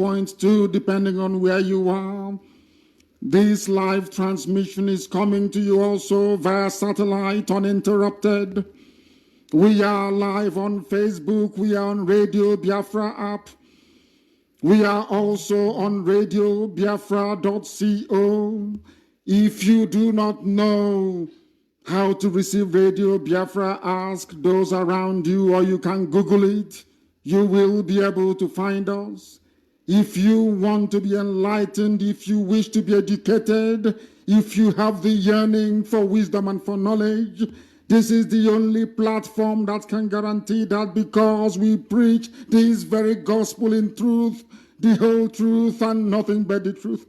0.2, depending on where you are. This live transmission is coming to you also via satellite uninterrupted. We are live on Facebook. We are on Radio Biafra app. We are also on radiobiafra.co. If you do not know how to receive Radio Biafra, ask those around you, or you can Google it. You will be able to find us. If you want to be enlightened, if you wish to be educated, if you have the yearning for wisdom and for knowledge, this is the only platform that can guarantee that, because we preach this very gospel in truth, the whole truth, and nothing but the truth.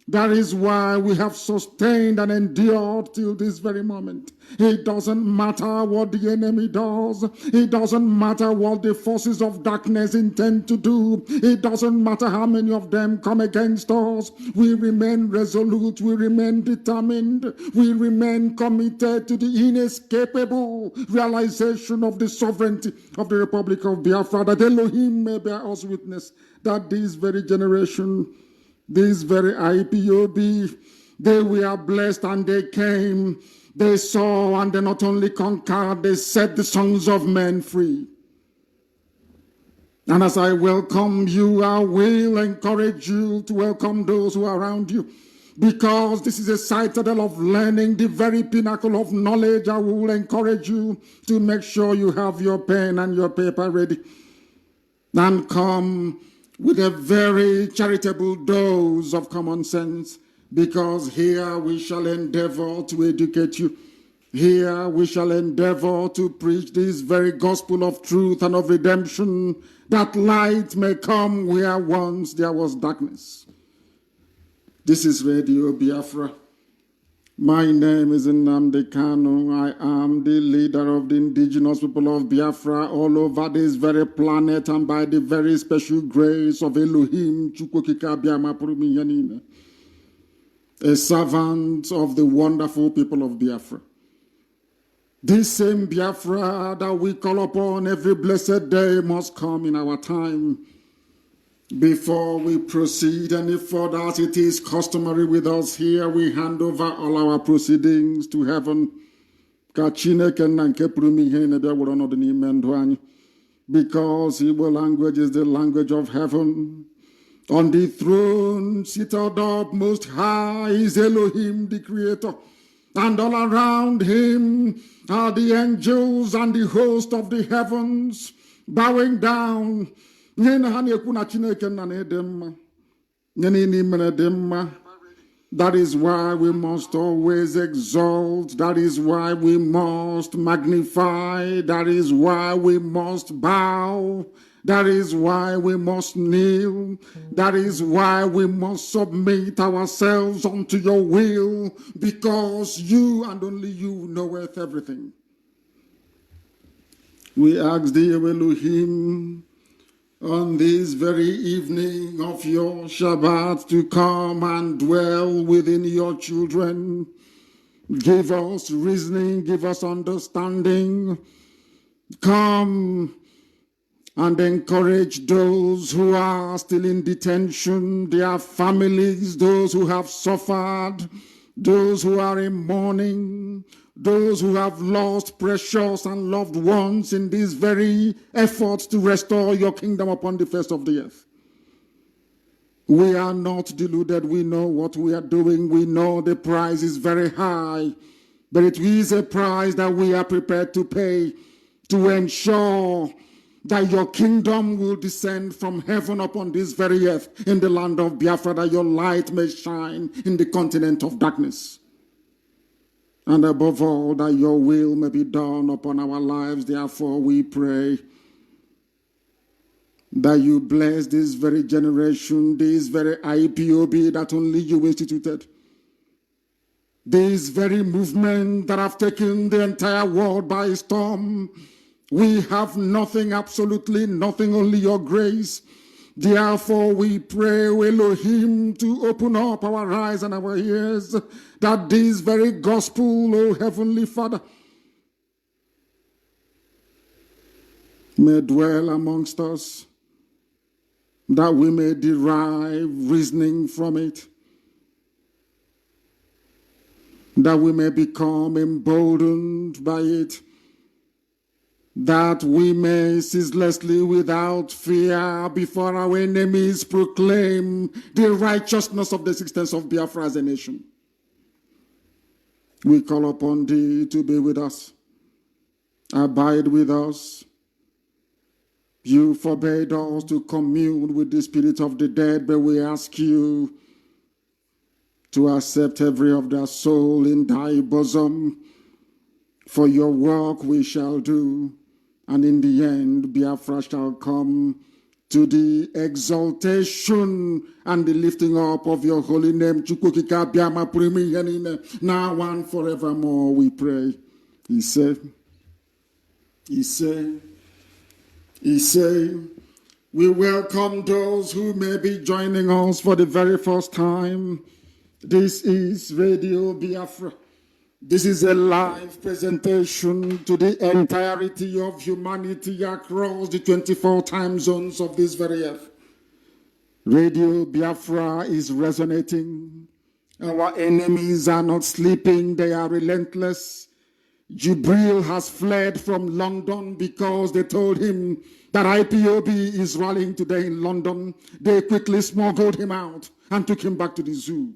That is why we have sustained and endured till this very moment. It doesn't matter what the enemy does. It doesn't matter what the forces of darkness intend to do. It doesn't matter how many of them come against us. We remain resolute. We remain determined. We remain committed to the inescapable realization of the sovereignty of the Republic of Biafra, that Elohim may bear us witness that this very generation, this very IPOB, they were blessed and they came, they saw, and they not only conquered, they set the sons of men free. And as I welcome you, I will encourage you to welcome those who are around you, because this is a citadel of learning, the very pinnacle of knowledge. I will encourage you to make sure you have your pen and your paper ready, and come with a very charitable dose of common sense, because here we shall endeavor to educate you. Here we shall endeavor to preach this very gospel of truth and of redemption, that light may come where once there was darkness. This is Radio Biafra. My name is Nnamdi Kanu. I am the leader of the indigenous people of Biafra all over this very planet, and by the very special grace of Elohim, a servant of the wonderful people of Biafra. This same Biafra that we call upon every blessed day must come in our time. Before we proceed any further, as it is customary with us here, we hand over all our proceedings to heaven. Because Igbo language is the language of heaven. On the throne, seated up most high, is Elohim, the Creator. And all around him are the angels and the host of the heavens, bowing down. That is why we must always exalt. That is why we must magnify. That is why we must bow. That is why we must kneel. That is why we must submit ourselves unto your will, because you and only you knoweth everything. We ask thee, Elohim, on this very evening of your Shabbat, to come and dwell within your children. Give us reasoning, give us understanding. Come and encourage those who are still in detention, their families, those who have suffered, those who are in mourning, those who have lost precious and loved ones in these very efforts to restore your kingdom upon the face of the earth. We are not deluded. We know what we are doing. We know the price is very high, but it is a price that we are prepared to pay to ensure that your kingdom will descend from heaven upon this very earth in the land of Biafra, that your light may shine in the continent of darkness. And above all, that your will may be done upon our lives. Therefore, we pray that you bless this very generation, this very IPOB that only you instituted, this very movement that have taken the entire world by storm. We have nothing, absolutely nothing, only your grace. Therefore, we pray, Elohim, to open up our eyes and our ears, that this very gospel, O Heavenly Father, may dwell amongst us. that we may derive reasoning from it, that we may become emboldened by it, that we may ceaselessly, without fear, before our enemies proclaim the righteousness of the existence of Biafra as a nation. We call upon thee to be with us. Abide with us. You forbade us to commune with the spirit of the dead, but we ask you to accept every of their soul in thy bosom. For your work we shall do, and in the end Biafra shall come to the exaltation and the lifting up of your holy name. Now and forevermore we pray. He said, we welcome those who may be joining us for the very first time. This is Radio Biafra. This is a live presentation to the entirety of humanity across the 24 time zones of this very earth. Radio Biafra is resonating. Our enemies are not sleeping, they are relentless. Jibril has fled from London because they told him that IPOB is rallying today in London. They quickly smuggled him out and took him back to the zoo.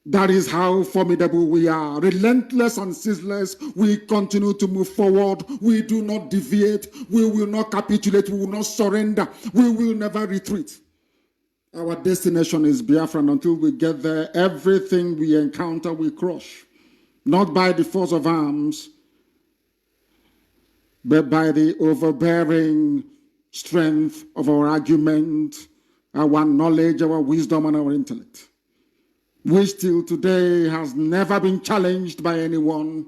That is how formidable we are. Relentless and ceaseless, we continue to move forward. We do not deviate. We will not capitulate. We will not surrender. We will never retreat. Our destination is Biafra, and until we get there, everything we encounter we crush. Not by the force of arms, but by the overbearing strength of our argument, our knowledge, our wisdom, and our intellect, which till today has never been challenged by anyone.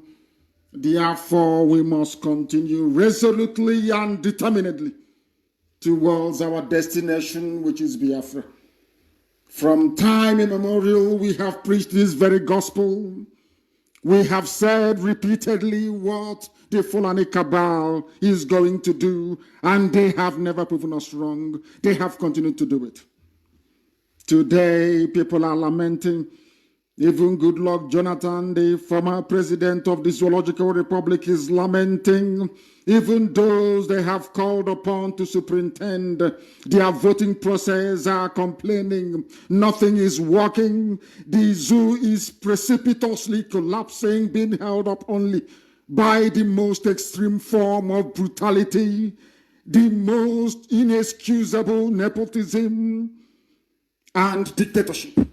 Therefore, we must continue resolutely and determinedly towards our destination, which is Biafra. From time immemorial, we have preached this very gospel. We have said repeatedly what the Fulani cabal is going to do, and they have never proven us wrong. They have continued to do it. Today, people are lamenting. Even Goodluck Jonathan, the former president of the Zoological Republic, is lamenting. Even those they have called upon to superintend their voting process are complaining. Nothing is working. The zoo is precipitously collapsing, being held up only by the most extreme form of brutality, the most inexcusable nepotism and dictatorship.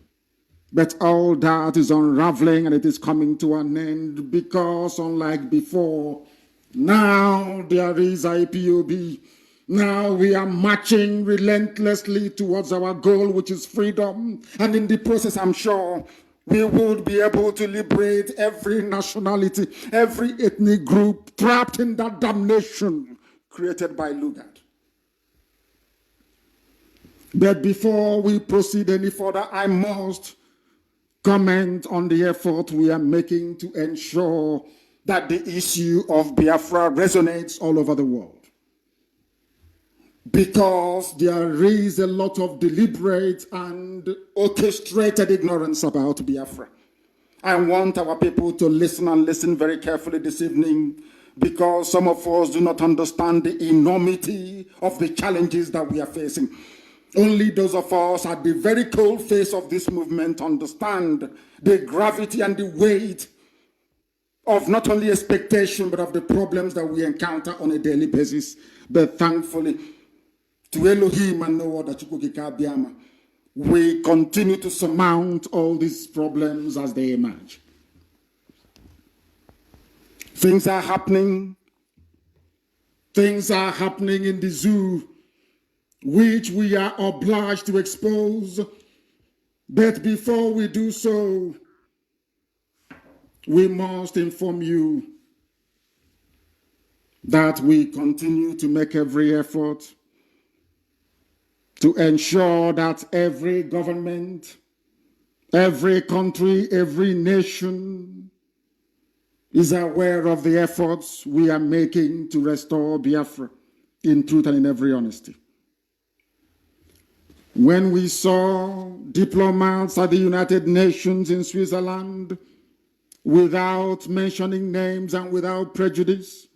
But all that is unraveling, and it is coming to an end, because unlike before, now there is IPOB. Now we are marching relentlessly towards our goal, which is freedom. And in the process, I'm sure we will be able to liberate every nationality, every ethnic group trapped in that damnation created by Lugard. But before we proceed any further, I must comment on the effort we are making to ensure that the issue of Biafra resonates all over the world. Because there is a lot of deliberate and orchestrated ignorance about Biafra. I want our people to listen and listen very carefully this evening, because some of us do not understand the enormity of the challenges that we are facing. Only those of us at the very cold face of this movement understand the gravity and the weight of not only expectation, but of the problems that we encounter on a daily basis. But thankfully, to Elohim and no other, we continue to surmount all these problems as they emerge. Things are happening. Things are happening in the zoo, which we are obliged to expose. But before we do so, we must inform you that we continue to make every effort to ensure that every government, every country, every nation is aware of the efforts we are making to restore Biafra in truth and in every honesty. When we saw diplomats at the United Nations in Switzerland, without mentioning names and without prejudice,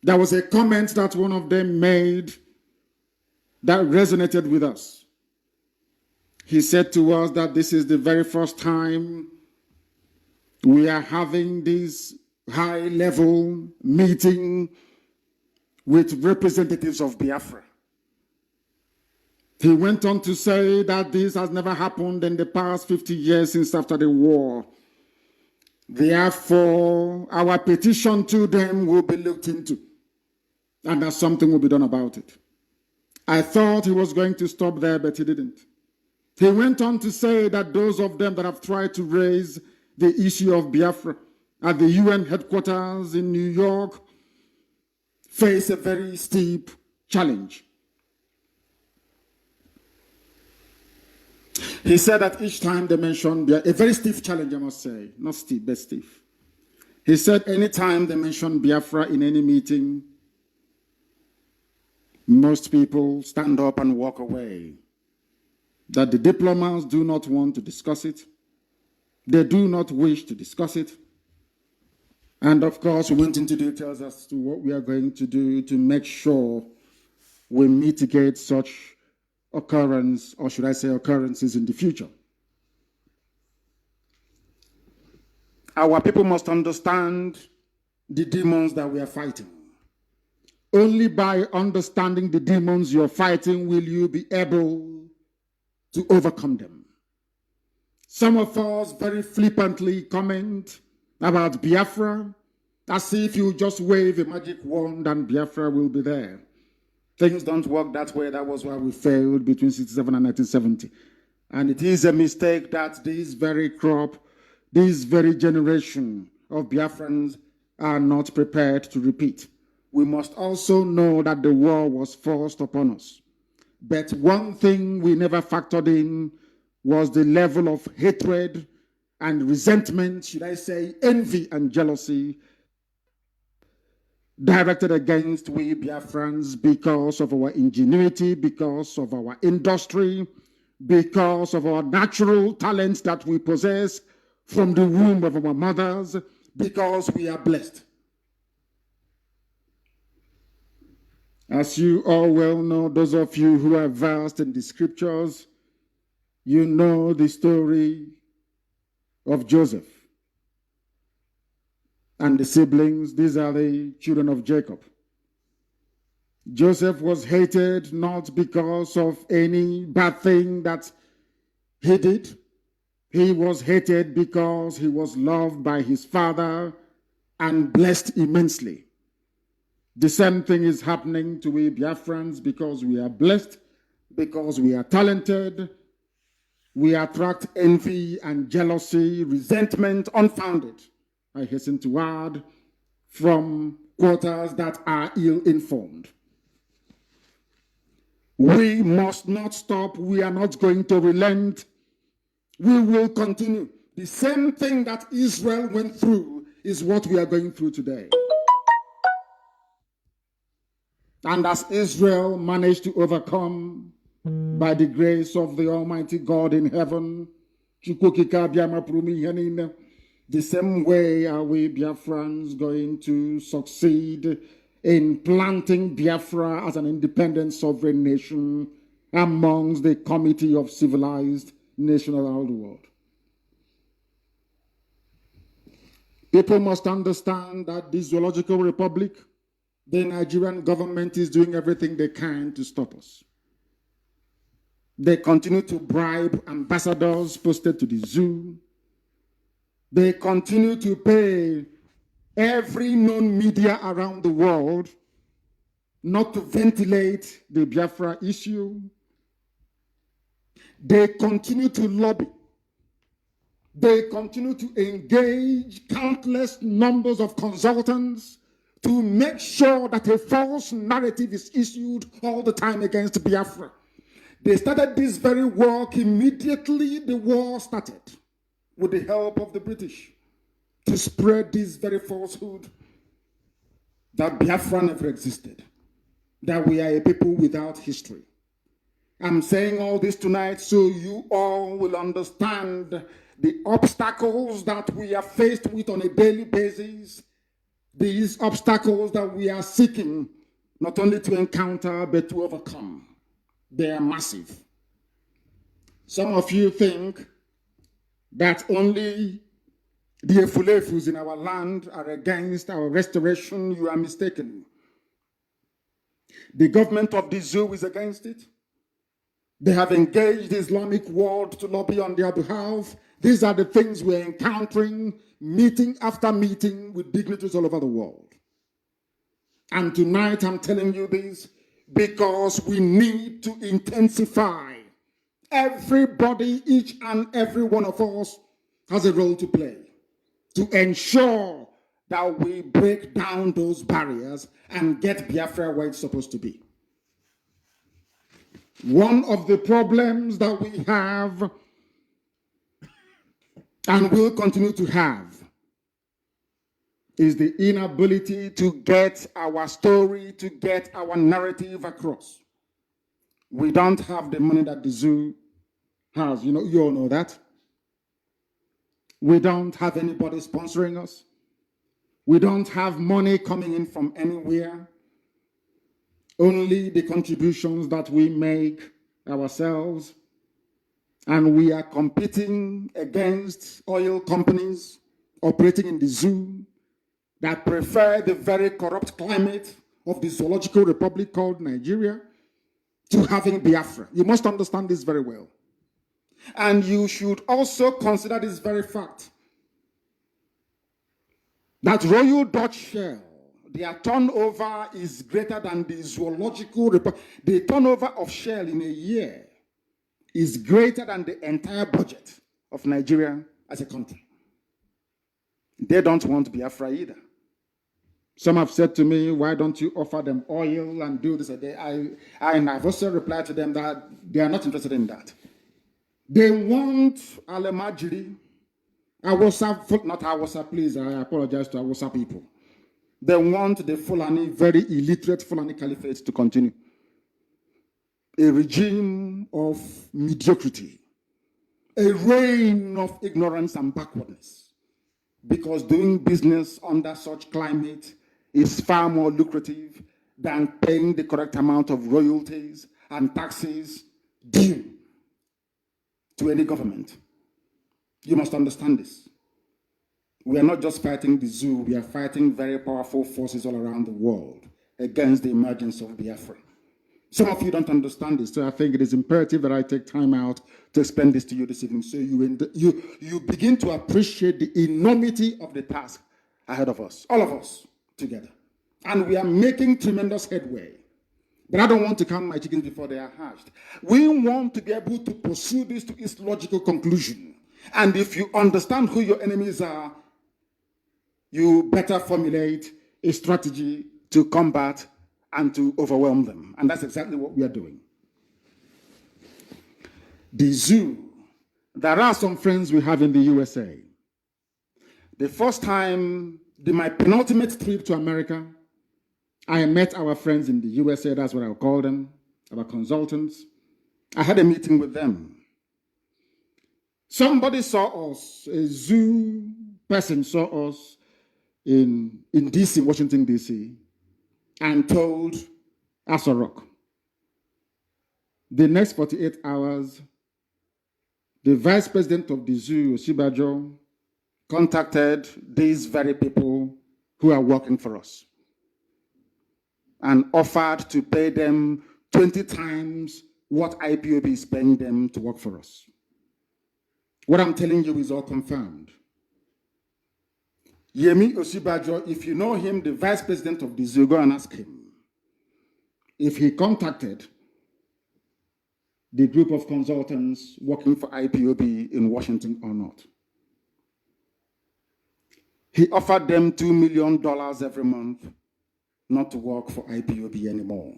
there was a comment that one of them made that resonated with us. He said to us that this is the very first time we are having this high-level meeting with representatives of Biafra. He went on to say that this has never happened in the past 50 years since after the war. Therefore, our petition to them will be looked into, and that something will be done about it. I thought he was going to stop there, but he didn't. He went on to say that those of them that have tried to raise the issue of Biafra at the UN headquarters in New York face a very steep challenge. He said that each time they mention a very stiff challenge, I must say, not steep, but stiff. He said anytime they mention Biafra in any meeting, most people stand up and walk away. That the diplomats do not want to discuss it. They do not wish to discuss it. And of course, we went into details as to what we are going to do to make sure we mitigate such occurrence, or should I say occurrences in the future. Our people must understand the demons that we are fighting. Only by understanding the demons you're fighting will you be able to overcome them. Some of us very flippantly comment about Biafra as if you just wave a magic wand and Biafra will be there. Things don't work that way. That was why we failed between 1967 and 1970. And it is a mistake that this very crop, this very generation of Biafrans are not prepared to repeat. We must also know that the war was forced upon us. But one thing we never factored in was the level of hatred and resentment, should I say, envy and jealousy directed against we Biafrans because of our ingenuity, because of our industry, because of our natural talents that we possess from the womb of our mothers, because we are blessed. As you all well know, those of you who are versed in the scriptures, you know the story of Joseph and the siblings. These are the children of Jacob. Joseph was hated not because of any bad thing that he did. He was hated because he was loved by his father and blessed immensely. The same thing is happening to we Biafrans because we are blessed, because we are talented. We attract envy and jealousy, resentment, unfounded, I hasten to add, from quarters that are ill-informed. We must not stop. We are not going to relent. We will continue. The same thing that Israel went through is what we are going through today. And as Israel managed to overcome by the grace of the Almighty God in heaven, the same way are we Biafrans going to succeed in planting Biafra as an independent sovereign nation amongst the committee of civilized nations around the world. People must understand that this zoological republic, the Nigerian government is doing everything they can to stop us. They continue to bribe ambassadors posted to the zoo. They continue to pay every known media around the world not to ventilate the Biafra issue. They continue to lobby. They continue to engage countless numbers of consultants to make sure that a false narrative is issued all the time against Biafra. They started this very work immediately the war started with the help of the British to spread this very falsehood that Biafra never existed, that we are a people without history. I'm saying all this tonight so you all will understand the obstacles that we are faced with on a daily basis, these obstacles that we are seeking not only to encounter but to overcome. They are massive. Some of you think that only the Efulefus in our land are against our restoration. You are mistaken. The government of the zoo is against it. They have engaged the Islamic world to lobby on their behalf. These are the things we're encountering, meeting after meeting with dignitaries all over the world. And tonight I'm telling you this because we need to intensify. Everybody, each and every one of us has a role to play to ensure that we break down those barriers and get Biafra where it's supposed to be. One of the problems that we have and will continue to have is the inability to get our story, to get our narrative across. We don't have the money that the zoo has. You all know that. We don't have anybody sponsoring us. We don't have money coming in from anywhere. Only the contributions that we make ourselves. And we are competing against oil companies operating in the zoo that prefer the very corrupt climate of the zoological republic called Nigeria to having Biafra. You must understand this very well. And you should also consider this very fact that Royal Dutch Shell, their turnover is greater than the zoological republic. The turnover of Shell in a year is greater than the entire budget of Nigeria as a country. They don't want Biafra either. Some have said to me, why don't you offer them oil and do this? And I've also replied to them that they are not interested in that. They want Alemajiri, Awasa, not Awasa, please, I apologize to Awasa people. They want the Fulani, very illiterate Fulani Caliphate to continue. A regime of mediocrity, a reign of ignorance and backwardness, because doing business under such climate is far more lucrative than paying the correct amount of royalties and taxes due to any government. You must understand this. We are not just fighting the zoo, we are fighting very powerful forces all around the world against the emergence of Biafra. Some of you don't understand this, so I think it is imperative that I take time out to explain this to you this evening so you begin to appreciate the enormity of the task ahead of us, all of us together. And we are making tremendous headway. But I don't want to count my chickens before they are hatched. We want to be able to pursue this to its logical conclusion. And if you understand who your enemies are, you better formulate a strategy to combat and to overwhelm them. And that's exactly what we are doing. The zoo. There are some friends we have in the USA. The first time, my penultimate trip to America, I met our friends in the USA, that's what I would call them, our consultants. I had a meeting with them. Somebody saw us, a zoo person saw us in DC, Washington, DC, and told Asorok. The next 48 hours, the vice president of the zoo, Osibajo, contacted these very people who are working for us and offered to pay them 20 times what IPOB is paying them to work for us. What I'm telling you is all confirmed. Yemi Osibajo, if you know him, the vice president of the zoo, go and ask him if he contacted the group of consultants working for IPOB in Washington or not. He offered them $2 million every month not to work for IPOB anymore.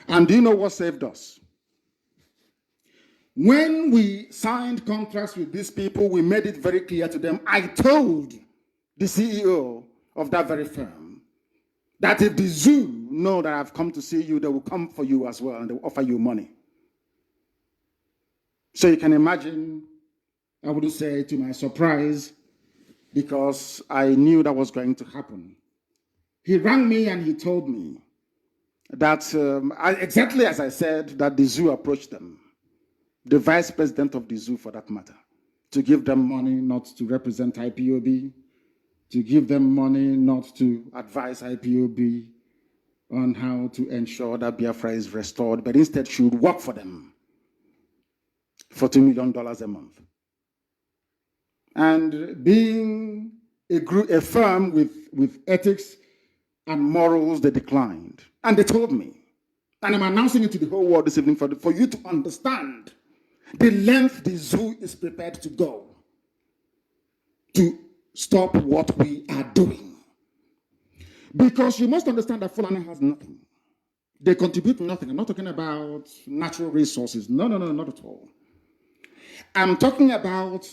And do you know what saved us? When we signed contracts with these people, we made it very clear to them. I told the CEO of that very firm that if the zoo know that I've come to see you, they will come for you as well and they will offer you money. So you can imagine, I wouldn't say to my surprise, because I knew that was going to happen. He rang me and he told me that, exactly as I said, that the zoo approached them, the vice president of the zoo for that matter, to give them money not to represent IPOB, to give them money not to advise IPOB on how to ensure that Biafra is restored, but instead should work for them for $2 million a month. And being a firm with ethics and morals, they declined. And they told me, and I'm announcing it to the whole world this evening for you to understand the length the zoo is prepared to go to stop what we are doing. Because you must understand that Fulani has nothing. They contribute nothing. I'm not talking about natural resources. No, not at all. I'm talking about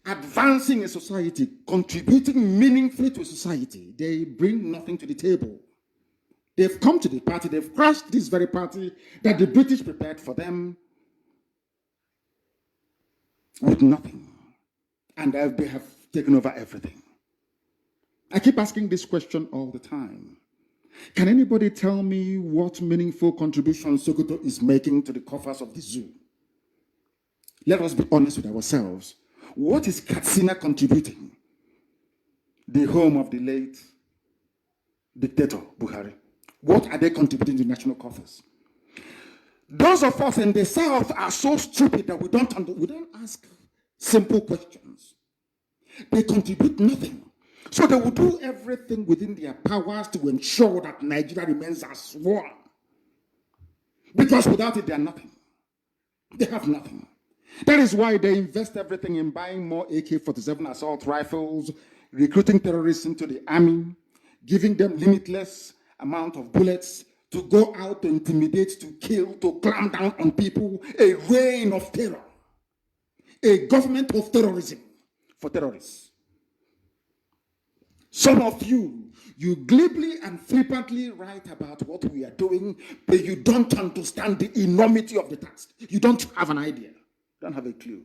advancing a society, contributing meaningfully to a society. They bring nothing to the table. They've come to the party, they've crashed this very party that the British prepared for them with nothing. And they have taken over everything. I keep asking this question all the time. Can anybody tell me what meaningful contribution Sokoto is making to the coffers of the zoo? Let us be honest with ourselves. What is Katsina contributing? The home of the late dictator Buhari. What are they contributing to national coffers? Those of us in the South are so stupid that we don't ask simple questions. They contribute nothing. So they will do everything within their powers to ensure that Nigeria remains as one. Because without it, they are nothing. They have nothing. That is why they invest everything in buying more AK-47 assault rifles, recruiting terrorists into the army, giving them limitless amount of bullets to go out to intimidate, to kill, to clamp down on people, a reign of terror, a government of terrorism for terrorists. Some of you glibly and flippantly write about what we are doing, but you don't understand the enormity of the task. You don't have an idea. Don't have a clue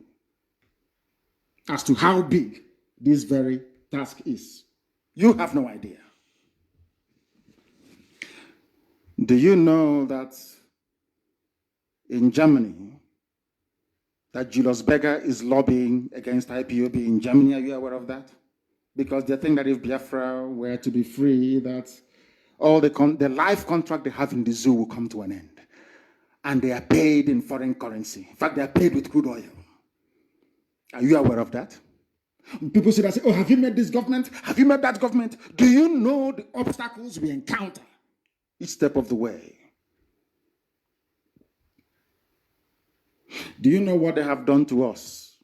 as to how big this very task is. You have no idea. Do you know that in Germany, that Julius Berger is lobbying against IPOB in Germany? Are you aware of that? Because they think that if Biafra were to be free, that all the life contract they have in the zoo will come to an end. And they are paid in foreign currency. In fact, they are paid with crude oil. Are you aware of that? People say, oh, have you met this government? Have you met that government? Do you know the obstacles we encounter each step of the way? Do you know what they have done to us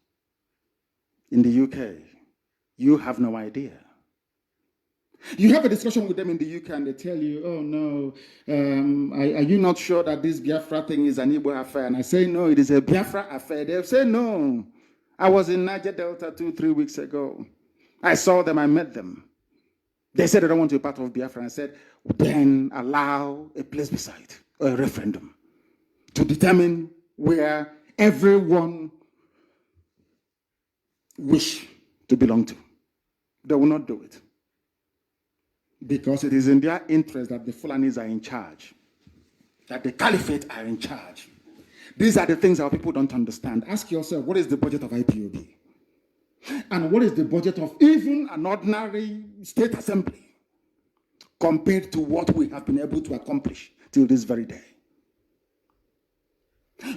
in the UK? You have no idea. You have a discussion with them in the UK and they tell you, oh no, are you not sure that this Biafra thing is an Igbo affair? And I say, no, it is a Biafra affair. They'll say, no. I was in Niger Delta 2-3 weeks ago. I saw them, I met them. They said they don't want to be part of Biafra. And I said, then allow a plebiscite or a referendum to determine where everyone wish to belong to. They will not do it. Because it is in their interest that the Fulanis are in charge, that the Caliphate are in charge. These are the things our people don't understand. Ask yourself, what is the budget of IPOB? And what is the budget of even an ordinary state assembly compared to what we have been able to accomplish till this very day?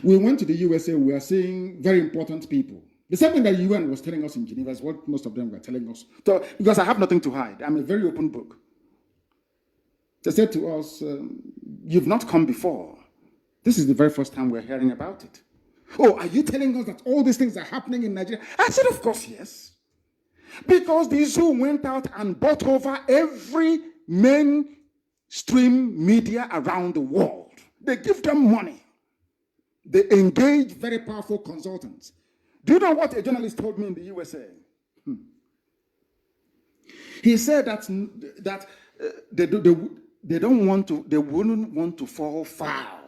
We went to the USA, we are seeing very important people. The same thing that the UN was telling us in Geneva is what most of them were telling us. So, because I have nothing to hide, I'm a very open book. They said to us, you've not come before. This is the very first time we're hearing about it. Oh, are you telling us that all these things are happening in Nigeria? I said, of course, yes. Because the zoo went out and bought over every mainstream media around the world. They give them money. They engage very powerful consultants. Do you know what a journalist told me in the USA? He said that they wouldn't want to fall foul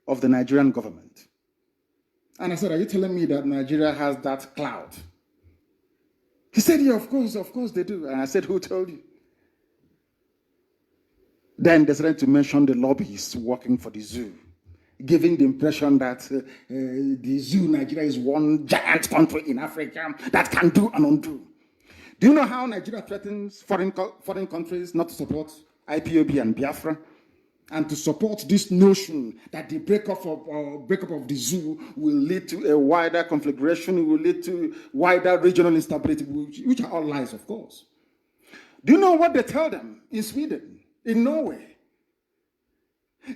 of the Nigerian government And I said, are you telling me that Nigeria has that cloud? He said, yeah, of course they do. And I said, who told you? Then they started to mention the lobbyists working for the zoo, giving the impression that the zoo, Nigeria, is one giant country in Africa that can do and undo. Do you know how Nigeria threatens foreign countries not to support IPOB and Biafra? And to support this notion that the breakup of the zoo will lead to a wider conflagration, it will lead to wider regional instability, which are all lies, of course. Do you know what they tell them in Sweden, in Norway?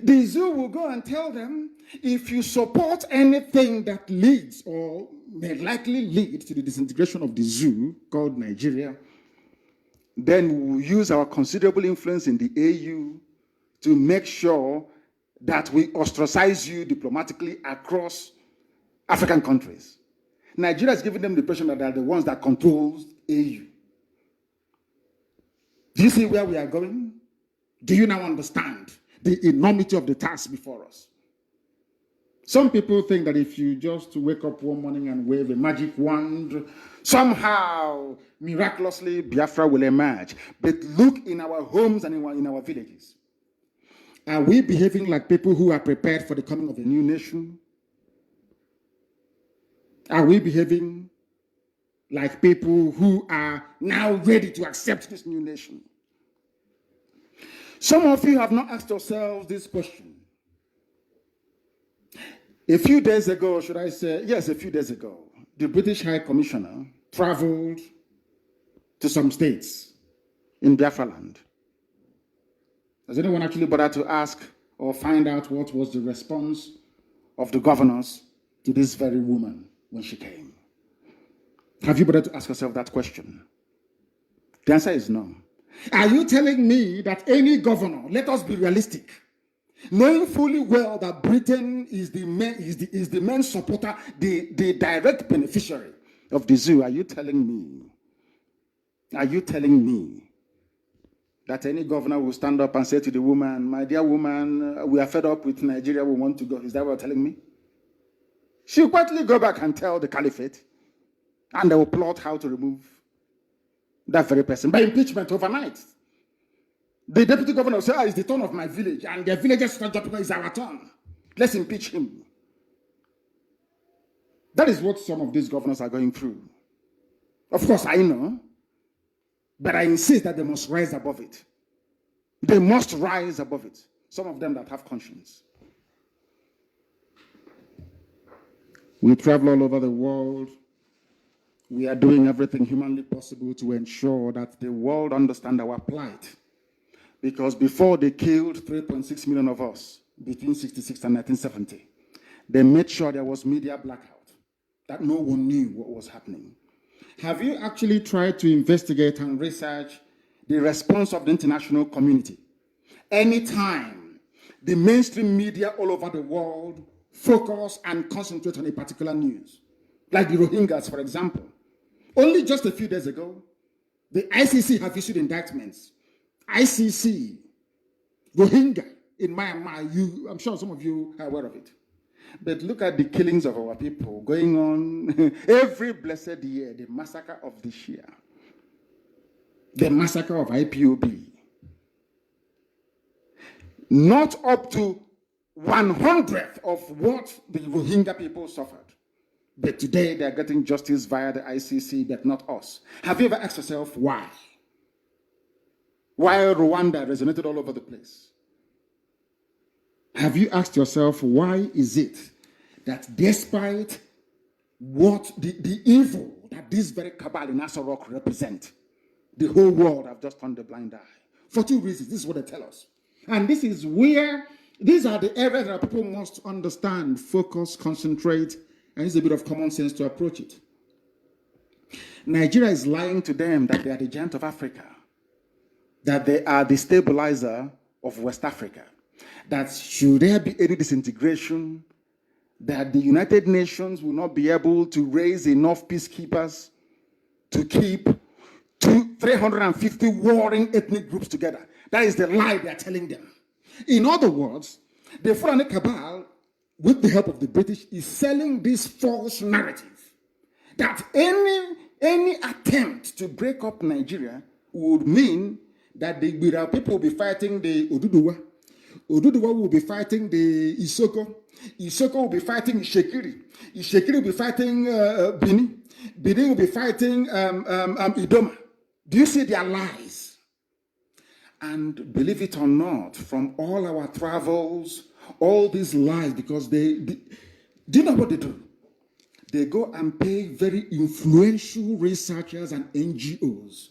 The zoo will go and tell them, if you support anything that leads or may likely lead to the disintegration of the zoo called Nigeria, then we will use our considerable influence in the AU to make sure that we ostracize you diplomatically across African countries. Nigeria is giving them the impression that they are the ones that control AU. Do you see where we are going? Do you now understand the enormity of the task before us? Some people think that if you just wake up one morning and wave a magic wand, somehow, miraculously, Biafra will emerge. But look in our homes and in our villages. Are we behaving like people who are prepared for the coming of a new nation? Are we behaving like people who are now ready to accept this new nation? Some of you have not asked yourselves this question. A few days ago, should I say, yes, a few days ago, the British High Commissioner traveled to some states in Biafra land. Does anyone actually bother to ask or find out what was the response of the governors to this very woman when she came? Have you bothered to ask yourself that question? The answer is no. Are you telling me that any governor, let us be realistic, knowing fully well that Britain is the main supporter, the direct beneficiary of the zoo, are you telling me that any governor will stand up and say to the woman, my dear woman, we are fed up with Nigeria, we want to go? Is that what you're telling me? She'll quietly go back and tell the caliphate, and they will plot how to remove that very person by impeachment overnight. The deputy governor will say, it's the turn of my village, and the villagers start jumping, it's our turn. Let's impeach him. That is what some of these governors are going through. Of course, I know, but I insist that they must rise above it. They must rise above it. Some of them that have conscience. We travel all over the world. We are doing everything humanly possible to ensure that the world understands our plight. Because before they killed 3.6 million of us between 1966 and 1970, they made sure there was media blackout, that no one knew what was happening. Have you actually tried to investigate and research the response of the international community? Anytime the mainstream media all over the world focus and concentrate on a particular news, like the Rohingyas, for example. Only just a few days ago, the ICC have issued indictments. ICC, Rohingya in Myanmar, I'm sure some of you are aware of it. But look at the killings of our people going on every blessed year, the massacre of the Shia, the massacre of IPOB. Not up to 1/100th of what the Rohingya people suffered. But today they're getting justice via the ICC, but not us. Have you ever asked yourself why? Why Rwanda resonated all over the place? Have you asked yourself, why is it that despite what the evil that this very cabal in Asa Rock represent, the whole world have just turned a blind eye? For two reasons. This is what they tell us. And this is where, these are the areas that people must understand, focus, concentrate, and use a bit of common sense to approach it. Nigeria is lying to them that they are the giant of Africa, that they are the stabilizer of West Africa, that should there be any disintegration, that the United Nations will not be able to raise enough peacekeepers to keep 350 warring ethnic groups together. That is the lie they are telling them. In other words, the Fulani cabal with the help of the British, is selling this false narrative that any attempt to break up Nigeria would mean that the Bira people will be fighting the Oduduwa. Oduduwa will be fighting the Isoko. Isoko will be fighting Ishekiri. Ishekiri will be fighting Bini. Bini will be fighting Idoma. Do you see their lies? And believe it or not, from all our travels, all these lies, because they do you know what they do? They go and pay very influential researchers and NGOs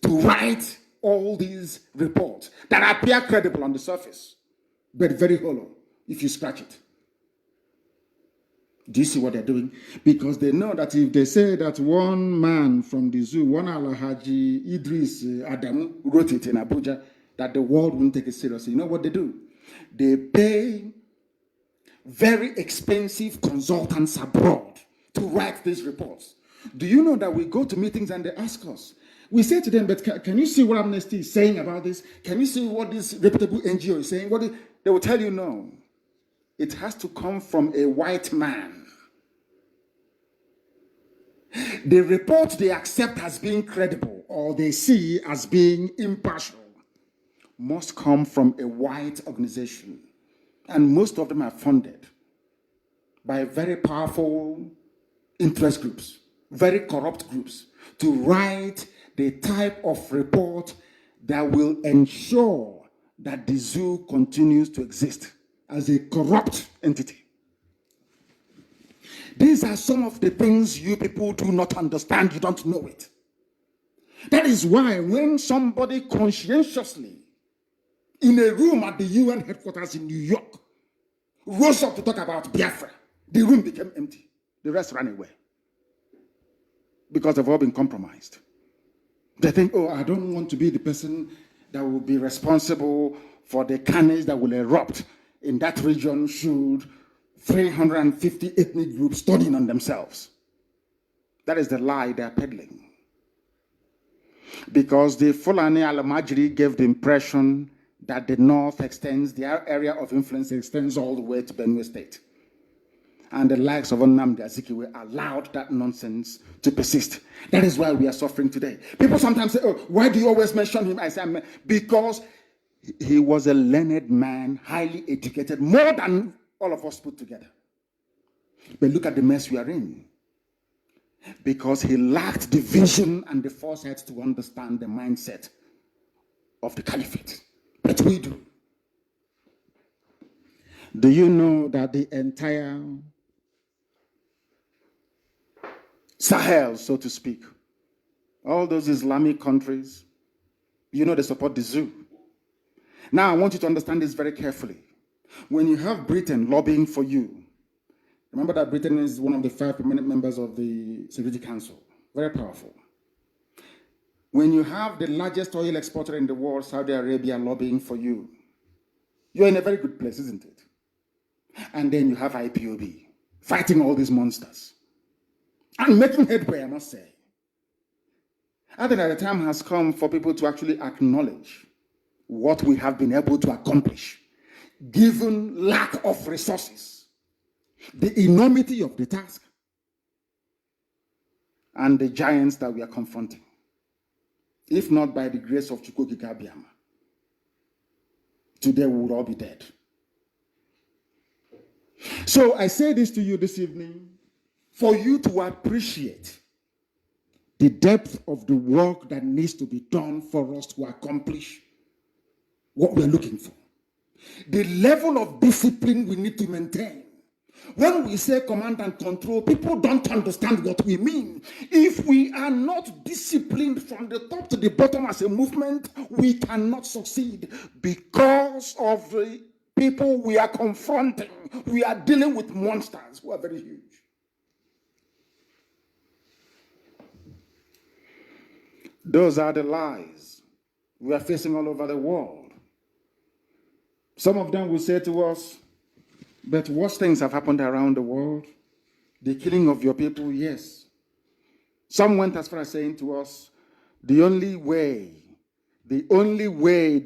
to write all these reports that appear credible on the surface, but very hollow if you scratch it. Do you see what they're doing? Because they know that if they say that one man from the zoo, one Alhaji Idris Adamu, wrote it in Abuja, that the world won't take it seriously, you know what they do? They pay very expensive consultants abroad to write these reports. Do you know that we go to meetings and they ask us? We say to them, but can you see what Amnesty is saying about this? Can you see what this reputable NGO is saying? They will tell you no. It has to come from a white man. The report they accept as being credible or they see as being impartial must come from a white organization. And most of them are funded by very powerful interest groups, very corrupt groups, to write the type of report that will ensure that the zoo continues to exist as a corrupt entity. These are some of the things you people do not understand. You don't know it. That is why when somebody conscientiously in a room at the UN headquarters in New York rose up to talk about Biafra, the room became empty. The rest ran away because they've all been compromised. They think, oh, I don't want to be the person that will be responsible for the carnage that will erupt in that region should 350 ethnic groups studying on themselves. That is the lie they're peddling. Because the Fulani Al-Majri gave the impression that the north extends, their area of influence extends all the way to Benue State. And the likes of Nnamdi Azikiwe allowed that nonsense to persist. That is why we are suffering today. People sometimes say, oh, why do you always mention him? I say, because he was a learned man, highly educated, more than all of us put together. But look at the mess we are in. Because he lacked the vision and the foresight to understand the mindset of the caliphate. But we do. Do you know that the entire Sahel, so to speak, all those Islamic countries, you know they support the zoo. Now I want you to understand this very carefully. When you have Britain lobbying for you, remember that Britain is one of the 5 permanent members of the Security Council. Very powerful. When you have the largest oil exporter in the world, Saudi Arabia, lobbying for you, you're in a very good place, isn't it? And then you have IPOB fighting all these monsters and making headway, I must say. I think that the time has come for people to actually acknowledge what we have been able to accomplish, given lack of resources, the enormity of the task, and the giants that we are confronting. If not by the grace of Chukwuka Abiyama, today we would all be dead. So I say this to you this evening for you to appreciate the depth of the work that needs to be done for us to accomplish what we're looking for. The level of discipline we need to maintain. When we say command and control, people don't understand what we mean. If we are not disciplined from the top to the bottom as a movement, we cannot succeed because of the people we are confronting. We are dealing with monsters who are very huge. Those are the lies we are facing all over the world. Some of them will say to us, but worse things have happened around the world. The killing of your people, yes. Some went as far as saying to us, the only way The only way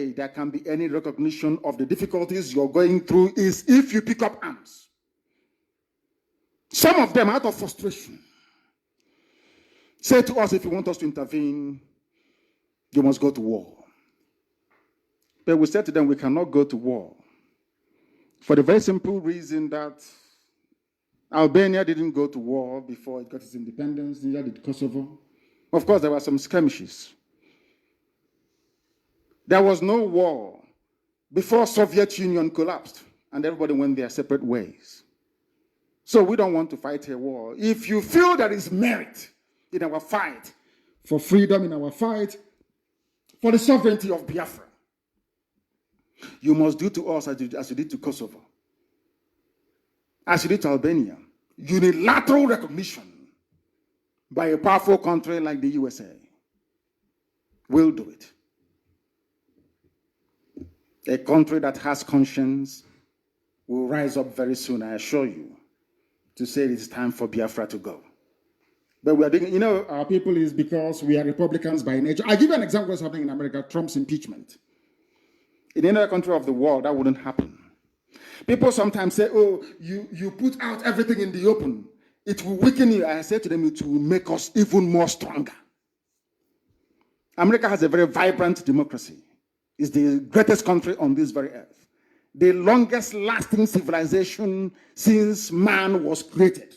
there can be any recognition of the difficulties you're going through is if you pick up arms. Some of them, out of frustration, say to us, if you want us to intervene, you must go to war. But we said to them, we cannot go to war for the very simple reason that Albania didn't go to war before it got its independence, neither did Kosovo. Of course, there were some skirmishes. There was no war before Soviet Union collapsed and everybody went their separate ways. So we don't want to fight a war. If you feel there is merit in our fight for freedom, in our fight for the sovereignty of Biafra, you must do to us as you did to Kosovo, as you did to Albania, unilateral recognition by a powerful country like the USA. We'll do it. A country that has conscience will rise up very soon, I assure you, to say it is time for Biafra to go. But we are doing, our people is because we are Republicans by nature. I'll give you an example of what's happening in America, Trump's impeachment. In any other country of the world, that wouldn't happen. People sometimes say, oh, you put out everything in the open. It will weaken you. I say to them, it will make us even more stronger. America has a very vibrant democracy. It's the greatest country on this very earth. The longest lasting civilization since man was created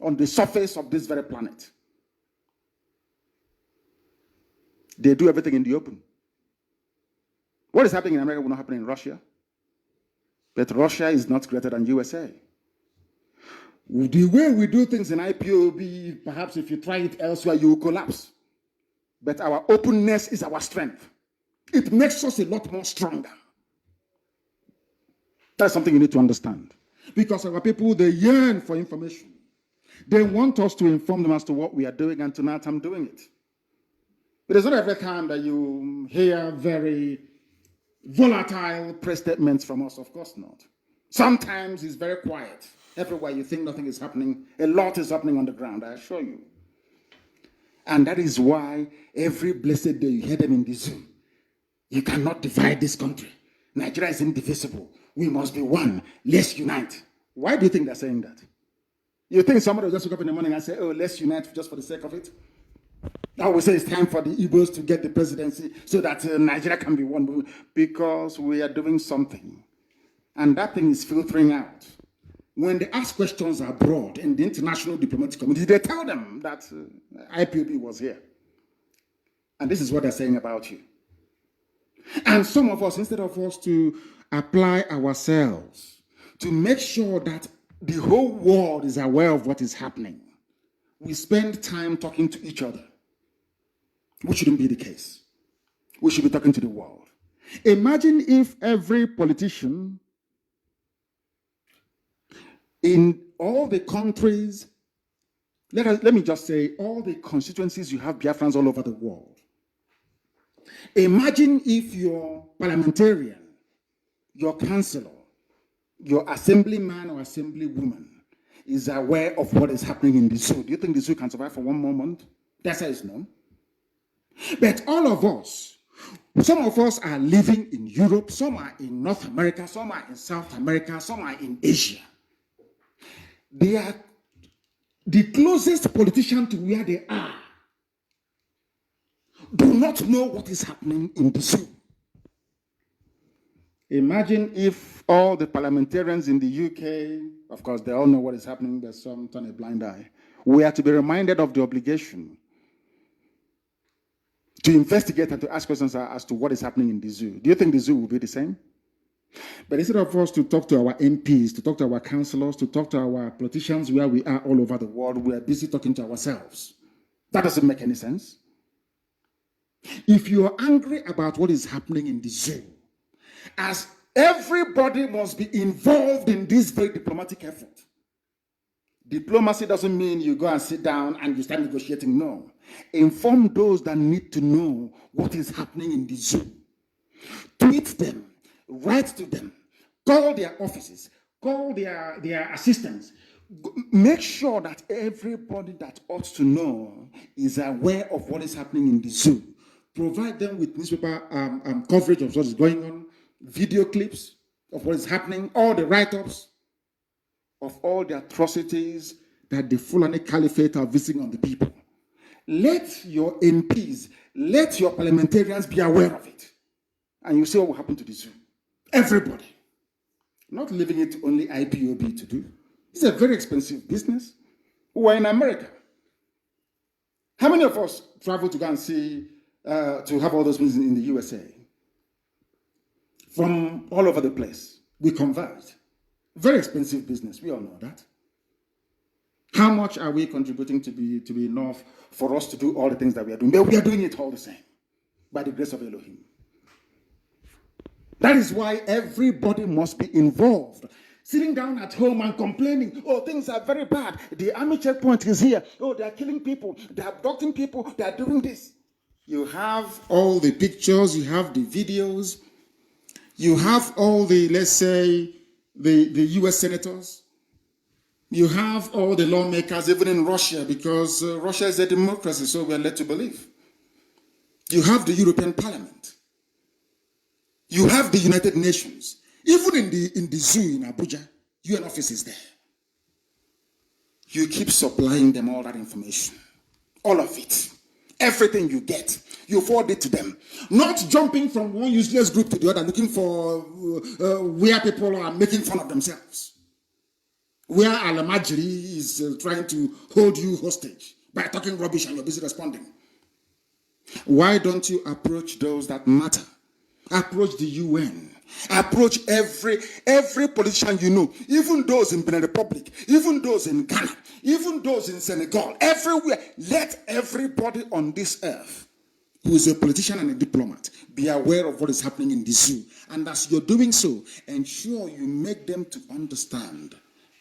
on the surface of this very planet. They do everything in the open. What is happening in America will not happen in Russia. But Russia is not greater than USA. The way we do things in IPOB, perhaps if you try it elsewhere, you will collapse. But our openness is our strength. It makes us a lot more stronger. That's something you need to understand. Because our people, they yearn for information. They want us to inform them as to what we are doing, and tonight I'm doing it. It is not every time that you hear very volatile press statements from us, of course not. Sometimes it's very quiet. Everywhere you think nothing is happening, a lot is happening on the ground, I assure you. And that is why every blessed day you hear them in the Zoom. You cannot divide this country. Nigeria is indivisible. We must be one. Let's unite. Why do you think they're saying that? You think somebody will just wake up in the morning and say, oh, let's unite just for the sake of it? I would say it's time for the Igbos to get the presidency so that Nigeria can be one, because we are doing something. And that thing is filtering out. When they ask questions abroad in the international diplomatic community, they tell them that IPOB was here. And this is what they're saying about you. And some of us, instead of us to apply ourselves to make sure that the whole world is aware of what is happening, we spend time talking to each other. Which shouldn't be the case. We should be talking to the world. Imagine if every politician in all the countries, let me just say, all the constituencies, you have Biafrans all over the world. Imagine if your parliamentarian, your councillor, your assemblyman or assemblywoman is aware of what is happening in the zoo. Do you think the zoo can survive for one more month? That's how it's known. But all of us, some of us are living in Europe, some are in North America, some are in South America, some are in Asia. They are the closest politician to where they are. Do not know what is happening in the zoo. Imagine if all the parliamentarians in the UK, of course, they all know what is happening, but some turn a blind eye. We are to be reminded of the obligation to investigate and to ask questions as to what is happening in the zoo. Do you think the zoo will be the same? But instead of us to talk to our MPs, to talk to our councillors, to talk to our politicians where we are all over the world, we are busy talking to ourselves. That doesn't make any sense. If you are angry about what is happening in the zoo, as everybody must be involved in this very diplomatic effort. Diplomacy doesn't mean you go and sit down and you start negotiating. No. Inform those that need to know what is happening in the zoo. Tweet them, write to them, call their offices, call their assistants. Make sure that everybody that ought to know is aware of what is happening in the zoo. provide them with newspaper coverage of what is going on, video clips of what is happening, all the write-ups of all the atrocities that the Fulani Caliphate are visiting on the people. Let your MPs, let your parliamentarians be aware of it. And you see what will happen to the zoo. Everybody. Not leaving it to only IPOB to do. It's a very expensive business. We're in America. How many of us travel to go and see, to have all those meetings in the USA? From all over the place. We converge. Very expensive business. We all know that. How much are we contributing to be enough for us to do all the things that we are doing? But we are doing it all the same. By the grace of Elohim. That is why everybody must be involved. Sitting down at home and complaining, oh, things are very bad. The army checkpoint is here. Oh, they are killing people. They are abducting people. They are doing this. You have all the pictures. You have the videos. You have all the, let's say, the US senators. You have all the lawmakers, even in Russia, because Russia is a democracy, so we are led to believe. You have the European Parliament. You have the United Nations. Even in the zoo in Abuja, UN office is there. You keep supplying them all that information. All of it. Everything you get, you forward it to them. Not jumping from one useless group to the other, looking for where people are making fun of themselves. Where Alamajiri is trying to hold you hostage by talking rubbish and you're busy responding. Why don't you approach those that matter? Approach the UN. Approach every politician you know, even those in Benin Republic, even those in Ghana, even those in Senegal, everywhere. Let everybody on this earth who is a politician and a diplomat be aware of what is happening in the zoo. And as you're doing so, ensure you make them to understand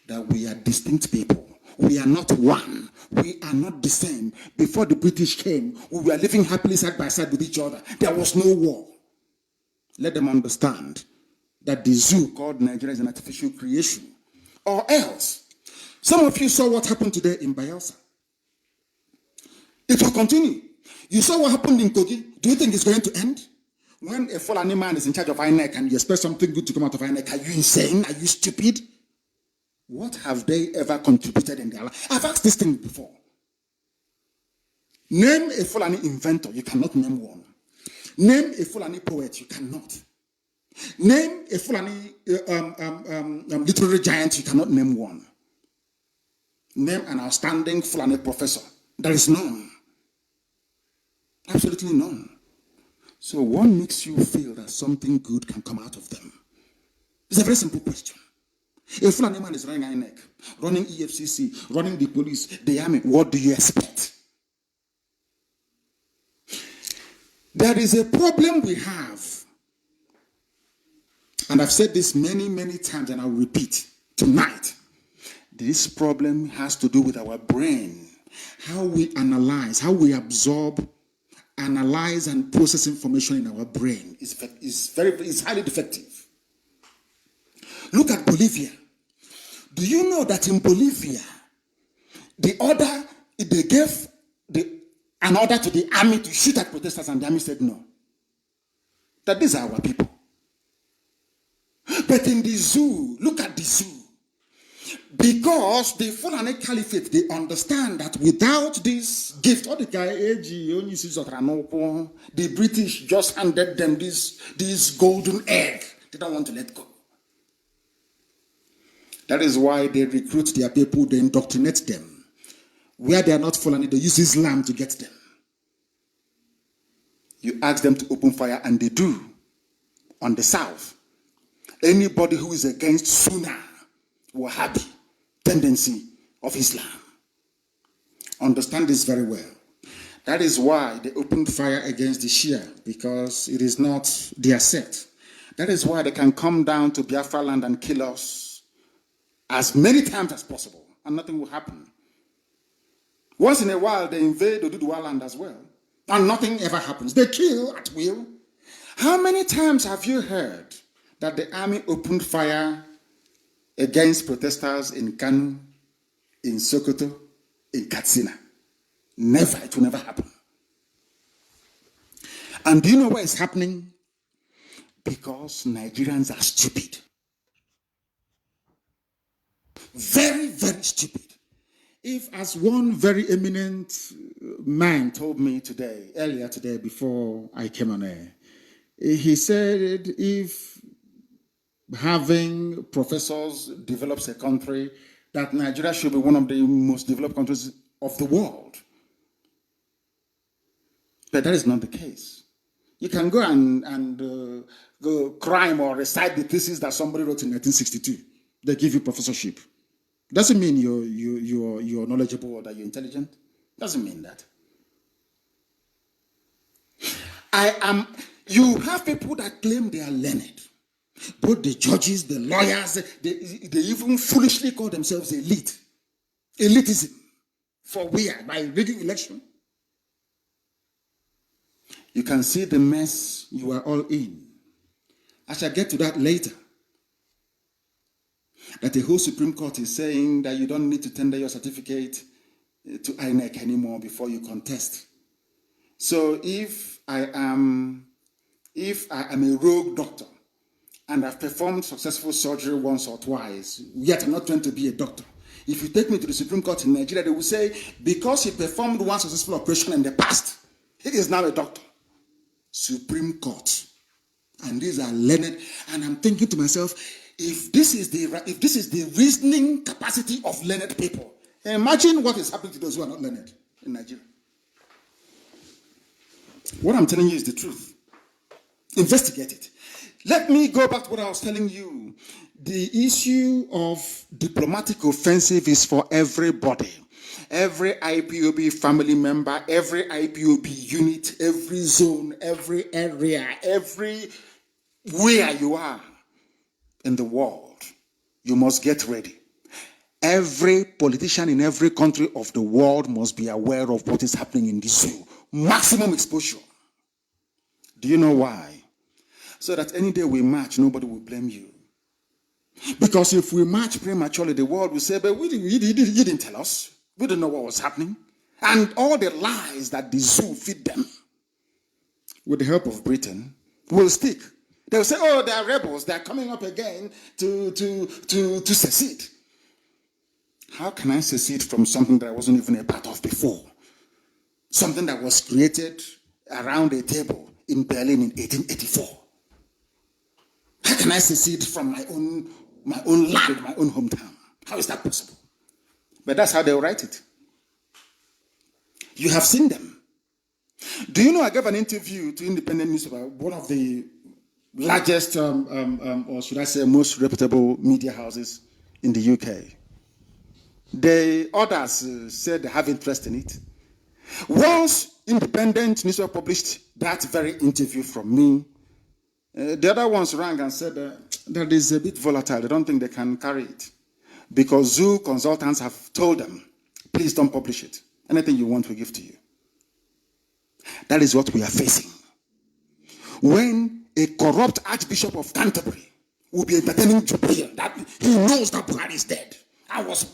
that we are distinct people. We are not one. We are not the same. Before the British came, we were living happily side by side with each other. There was no war. Let them understand that the zoo called Nigeria is an artificial creation. Or else, some of you saw what happened today in Bayelsa. It will continue. You saw what happened in Kogi. Do you think it's going to end? When a Fulani man is in charge of INEC and you expect something good to come out of INEC, are you insane? Are you stupid? What have they ever contributed in their life? I've asked this thing before. Name a Fulani inventor. You cannot name one. Name a Fulani poet, you cannot. Name a Fulani literary giant, you cannot name one. Name an outstanding Fulani professor. There is none. Absolutely none. So what makes you feel that something good can come out of them? It's a very simple question. A Fulani man is running INEC, running EFCC, running the police, the army. What do you expect? There is a problem we have, and I've said this many, many times, and I'll repeat tonight. This problem has to do with our brain, how we analyze, how we absorb, analyze, and process information in our brain is highly defective. Look at Bolivia. Do you know that in Bolivia, they gave an order to the army to shoot at protesters, and the army said no. That these are our people. But in the zoo, look at the zoo. Because the Fulani Caliphate, they understand that without this gift, the British just handed them this golden egg. They don't want to let go. That is why they recruit their people, they indoctrinate them. Where they are not Fulani, they use Islam to get them. You ask them to open fire, and they do. On the south, anybody who is against Sunnah, Wahhabi tendency of Islam. Understand this very well. That is why they opened fire against the Shia, because it is not their sect. That is why they can come down to Biafra land and kill us as many times as possible, and nothing will happen. Once in a while, they invade Oduduwa land as well, and nothing ever happens. They kill at will. How many times have you heard that the army opened fire against protesters in Kanu, in Sokoto, in Katsina? Never. It will never happen. And do you know what is happening? Because Nigerians are stupid. Very, very stupid. If, as one very eminent man told me earlier today, before I came on air, he said if having professors develops a country, that Nigeria should be one of the most developed countries of the world. But that is not the case. You can go and go crime or recite the thesis that somebody wrote in 1962. They give you professorship. Doesn't mean you're knowledgeable or that you're intelligent. Doesn't mean that. You have people that claim they are learned. Both the judges, the lawyers, they even foolishly call themselves elite. Elitism. For where? By rigging election? You can see the mess you are all in. I shall get to that later. That the whole Supreme Court is saying that you don't need to tender your certificate to INEC anymore before you contest. So if I am a rogue doctor and I've performed successful surgery once or twice, yet I'm not trying to be a doctor, if you take me to the Supreme Court in Nigeria, they will say, because he performed one successful operation in the past, he is now a doctor. Supreme Court. And these are learned. And I'm thinking to myself, if this is the reasoning capacity of learned people, imagine what is happening to those who are not learned in Nigeria. What I'm telling you is the truth. Investigate it. Let me go back to what I was telling you. The issue of diplomatic offensive is for everybody. Every IPOB family member, every IPOB unit, every zone, every area, everywhere you are in the world, you must get ready. Every politician in every country of the world must be aware of what is happening in this zoo. Maximum exposure. Do you know why? So that any day we march, nobody will blame you. Because if we march prematurely, the world will say, but you didn't tell us. We didn't know what was happening. And all the lies that the zoo feed them, with the help of Britain, will stick. They'll say, oh, they are rebels. They are coming up again to secede. How can I secede from something that I wasn't even a part of before? Something that was created around a table in Berlin in 1884. How can I secede from my own land, my own hometown? How is that possible? But that's how they'll write it. You have seen them. Do you know I gave an interview to Independent Newspaper, one of the largest, or should I say most reputable media houses in the UK. The others said they have interest in it. Once Independent Newspaper published that very interview from me, the other ones rang and said that is a bit volatile. They don't think they can carry it. Because zoo consultants have told them, please don't publish it. Anything you want, we give to you. That is what we are facing. When a corrupt Archbishop of Canterbury will be entertaining Jubilee, that he knows that Buhari is dead. I was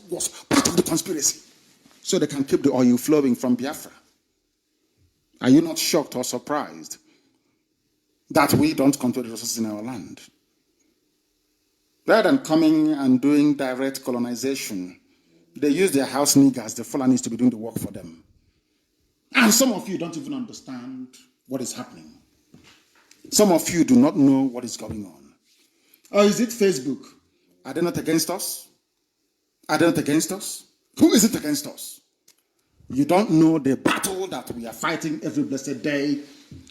part of the conspiracy. So they can keep the oil flowing from Biafra. Are you not shocked or surprised that we don't control the resources in our land? Rather than coming and doing direct colonization, they use their house niggers, the Fulanis, to be doing the work for them. And some of you don't even understand what is happening. Some of you do not know what is going on. Or is it Facebook? Are they not against us? Are they not against us? Who is it against us? You don't know the battle that we are fighting every blessed day.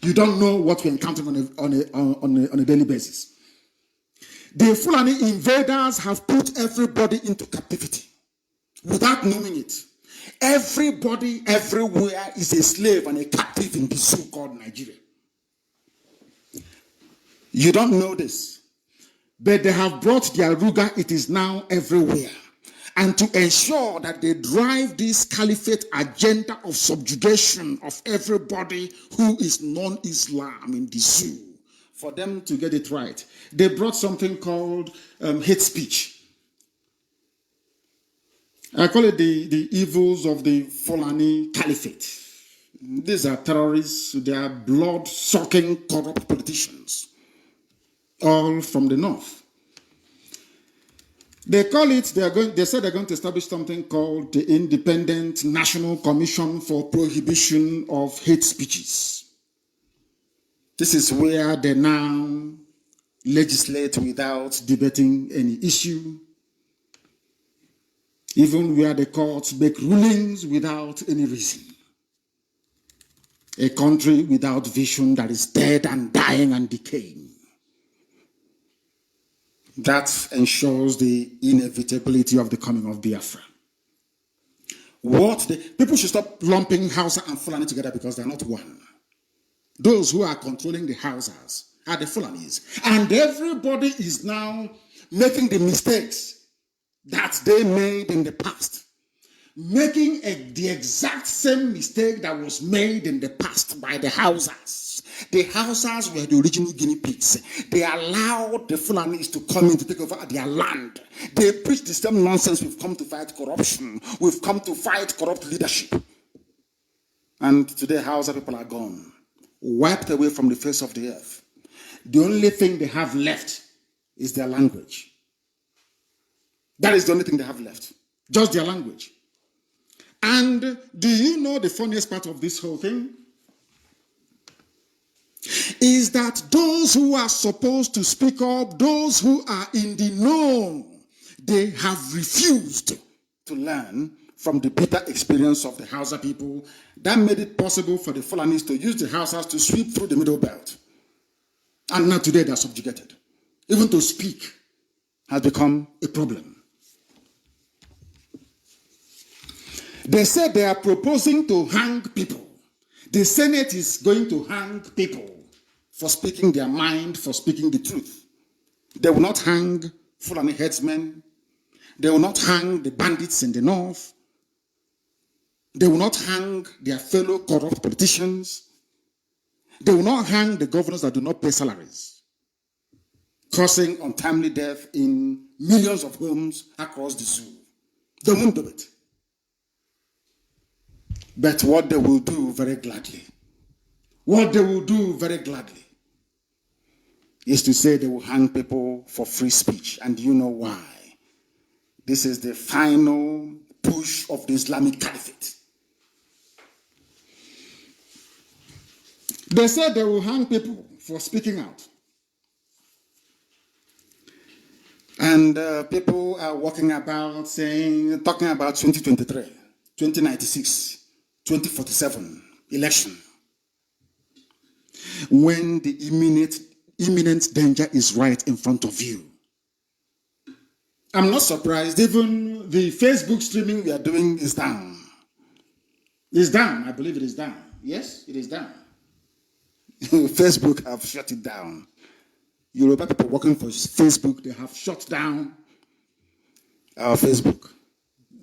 You don't know what we're encountering on a daily basis. The Fulani invaders have put everybody into captivity without knowing it. Everybody everywhere is a slave and a captive in the zoo called Nigeria. You don't know this, but they have brought their Ruga. It is now everywhere. And to ensure that they drive this caliphate agenda of subjugation of everybody who is non-Islam in the zoo, for them to get it right, they brought something called hate speech. I call it the evils of the Fulani Caliphate. These are terrorists. They are blood-sucking, corrupt politicians, all from the north. They call it, they said they're going to establish something called the Independent National Commission for Prohibition of Hate Speeches. This is where they now legislate without debating any issue, even where the courts make rulings without any reason. A country without vision that is dead and dying and decaying. That ensures the inevitability of the coming of Biafra. People should stop lumping Hausa and Fulani together because they're not one. Those who are controlling the Hausas are the Fulanis. And everybody is now making the mistakes that they made in the past. Making the exact same mistake that was made in the past by the Hausas. The Hausas were the original guinea pigs. They allowed the Fulanis to come in to take over their land. They preached the same nonsense. We've come to fight corruption. We've come to fight corrupt leadership. And today Hausa people are gone. Wiped away from the face of the earth. The only thing they have left is their language. That is the only thing they have left. Just their language. And do you know the funniest part of this whole thing? Is that those who are supposed to speak up, those who are in the know, they have refused to learn from the bitter experience of the Hausa people. That made it possible for the Fulanis to use the Hausas to sweep through the middle belt. And now today they're subjugated. Even to speak has become a problem. They said they are proposing to hang people. The Senate is going to hang people for speaking their mind, for speaking the truth. They will not hang Fulani headsmen. They will not hang the bandits in the north. They will not hang their fellow corrupt politicians. They will not hang the governors that do not pay salaries, causing untimely death in millions of homes across the zoo. They won't do it. But what they will do very gladly, is to say they will hang people for free speech. And you know why? This is the final push of the Islamic Caliphate. They said they will hang people for speaking out. And people are walking about talking about 2023, 2096, 2047 election. When the imminent danger is right in front of you. I'm not surprised. Even the Facebook streaming we are doing is down. It's down. I believe it is down. Yes, it is down. Facebook have shut it down. Yoruba people working for Facebook, they have shut down our Facebook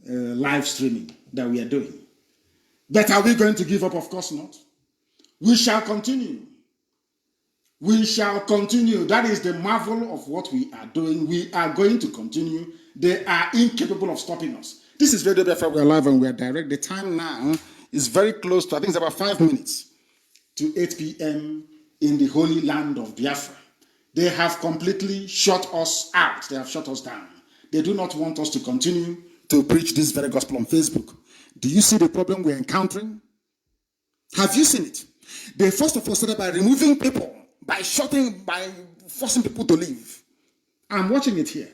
live streaming that we are doing. But are we going to give up? Of course not. We shall continue. We shall continue. That is the marvel of what we are doing. We are going to continue. They are incapable of stopping us. This is Radio Biafra. We are live and we are direct. The time now is very close to, I think it's about 5 minutes to 8 p.m. in the holy land of Biafra. They have completely shut us out. They have shut us down. They do not want us to continue to preach this very gospel on Facebook. Do you see the problem we're encountering? Have you seen it? They first of all started by removing people, by forcing people to leave. I'm watching it here.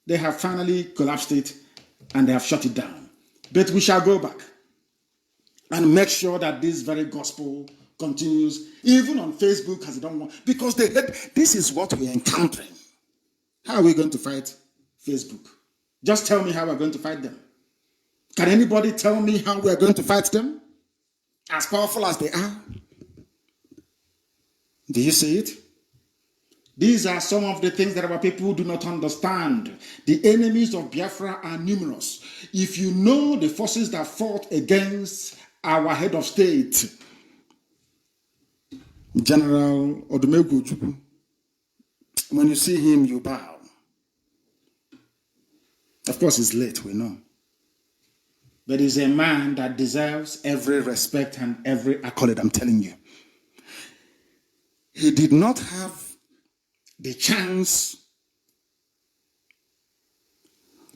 They have finally collapsed it and they have shut it down. But we shall go back and make sure that this very gospel continues, even on Facebook, as they don't want, because they hate. This is what we're encountering. How are we going to fight Facebook? Just tell me how we're going to fight them. Can anybody tell me how we're going to fight them? As powerful as they are? Do you see it? These are some of the things that our people do not understand. The enemies of Biafra are numerous. If you know the forces that fought against our head of state, General Odumegwu Ojukwu, when you see him, you bow. Of course, it's late, we know. but he's a man that deserves every respect and every accolade, I'm telling you. He did not have the chance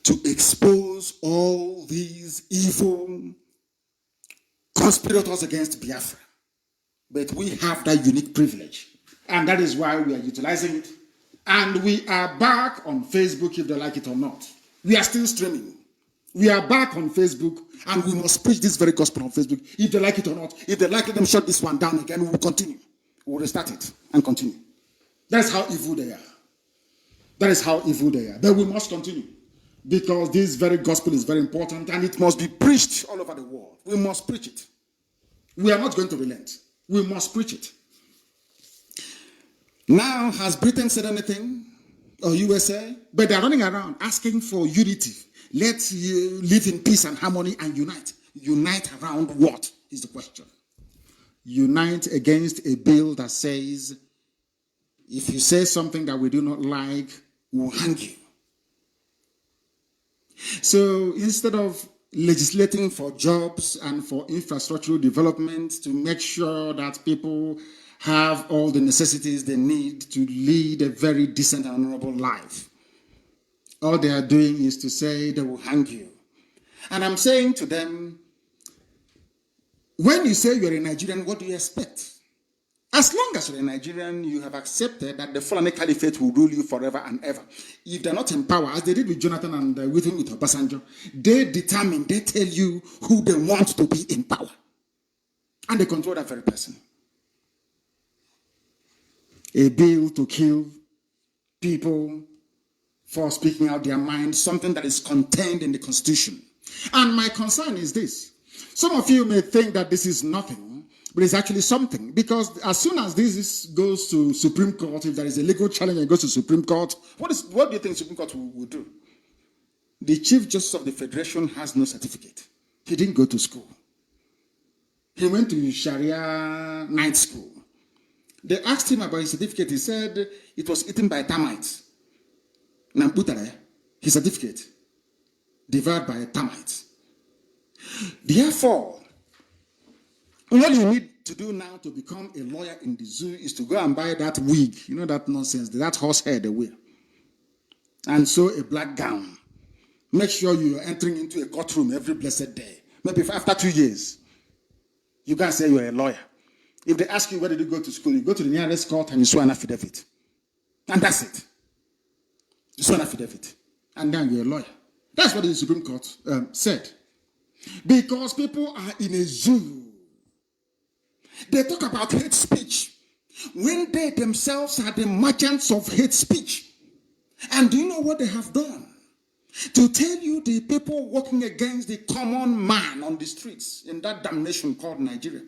to expose all these evil conspirators against Biafra. But we have that unique privilege. And that is why we are utilizing it. And we are back on Facebook, if they like it or not. We are still streaming. We are back on Facebook, and we must preach this very gospel on Facebook, if they like it or not. If they like it, let them shut this one down again. We will continue. We will restart it and continue. That's how evil they are. That is how evil they are. But we must continue, because this very gospel is very important, and it must be preached all over the world. We must preach it. We are not going to relent. We must preach it. Now, has Britain said anything? Or USA? But they're running around asking for unity. Let's live in peace and harmony and unite. Unite around what is the question? Unite against a bill that says, if you say something that we do not like, we'll hang you. So instead of legislating for jobs and for infrastructural development to make sure that people have all the necessities they need to lead a very decent and honorable life, all they are doing is to say they will hang you. And I'm saying to them, when you say you're a Nigerian, what do you expect? As long as you're a Nigerian, you have accepted that the Fulani Caliphate will rule you forever and ever. If they're not in power, as they did with Jonathan and with him with Obasanjo, they determine, they tell you who they want to be in power. And they control that very person. A bill to kill people for speaking out their mind, something that is contained in the Constitution. And my concern is this. Some of you may think that this is nothing, but it's actually something, because as soon as this goes to Supreme Court, if there is a legal challenge and it goes to Supreme Court, what do you think Supreme Court will do? The Chief Justice of the Federation has no certificate. He didn't go to school. He went to Sharia night school. They asked him about his certificate. He said it was eaten by termites. Namputare, his certificate, devoured by termites. Therefore, all you need to do now to become a lawyer in the zoo is to go and buy that wig, you know, that nonsense, that horse hair they wear, and sew a black gown. Make sure you are entering into a courtroom every blessed day. Maybe after 2 years, you can say you're a lawyer. If they ask you where did you go to school, you go to the nearest court and you swear an affidavit. And that's it. You swear an affidavit. And then you're a lawyer. That's what the Supreme Court said. Because people are in a zoo. They talk about hate speech when they themselves are the merchants of hate speech. And do you know what they have done? To tell you the people working against the common man on the streets in that damnation called Nigeria.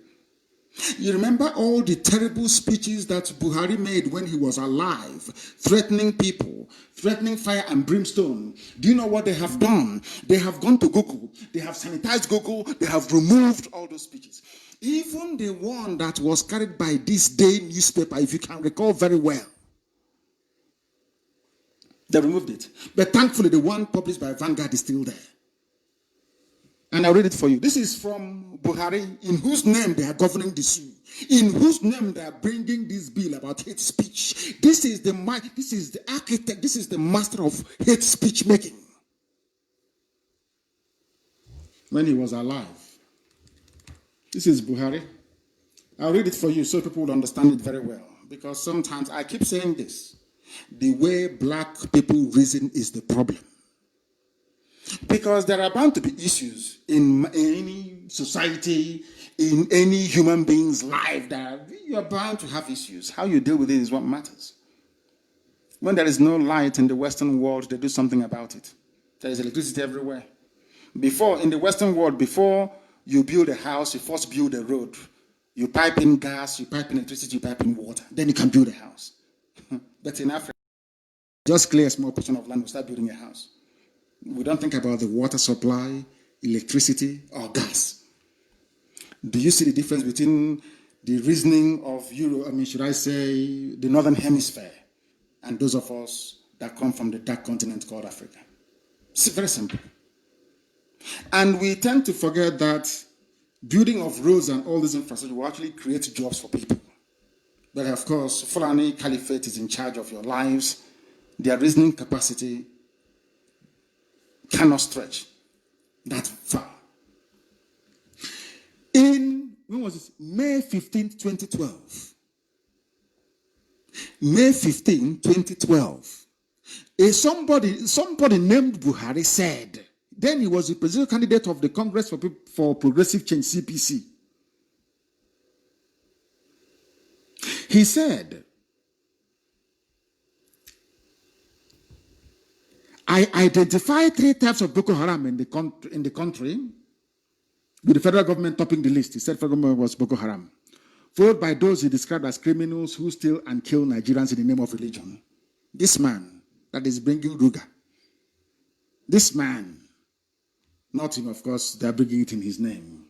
You remember all the terrible speeches that Buhari made when he was alive, threatening people, threatening fire and brimstone. Do you know what they have done? They have gone to Google. They have sanitized Google. They have removed all those speeches. Even the one that was carried by this day newspaper, if you can recall very well. They removed it. But thankfully, the one published by Vanguard is still there. And I'll read it for you. This is from Buhari, in whose name they are governing the zoo, in whose name they are bringing this bill about hate speech. This is the architect, this is the master of hate speech making. When he was alive. This is Buhari. I'll read it for you so people will understand it very well. Because sometimes I keep saying this. The way black people reason is the problem. Because there are bound to be issues in any society, in any human being's life, that you are bound to have issues. How you deal with it is what matters. When there is no light in the Western world, they do something about it. There is electricity everywhere. Before, in the Western world, before you build a house, you first build a road. You pipe in gas, you pipe in electricity, you pipe in water. Then you can build a house. But in Africa, just clear a small portion of land, we start building a house. We don't think about the water supply, electricity, or gas. Do you see the difference between the reasoning of should I say, the Northern Hemisphere, and those of us that come from the dark continent called Africa? It's very simple. And we tend to forget that building of roads and all this infrastructure will actually create jobs for people. But of course, Fulani Caliphate is in charge of your lives. Their reasoning capacity cannot stretch that far. When was this? May 15, 2012. May 15, 2012. Somebody named Buhari said, then he was the presidential candidate of the Congress for Progressive Change, CPC. He said, I identify 3 types of Boko Haram in the country, with the federal government topping the list. He said federal government was Boko Haram, followed by those he described as criminals who steal and kill Nigerians in the name of religion. This man that is bringing Ruga, this man, not him, of course, they're bringing it in his name.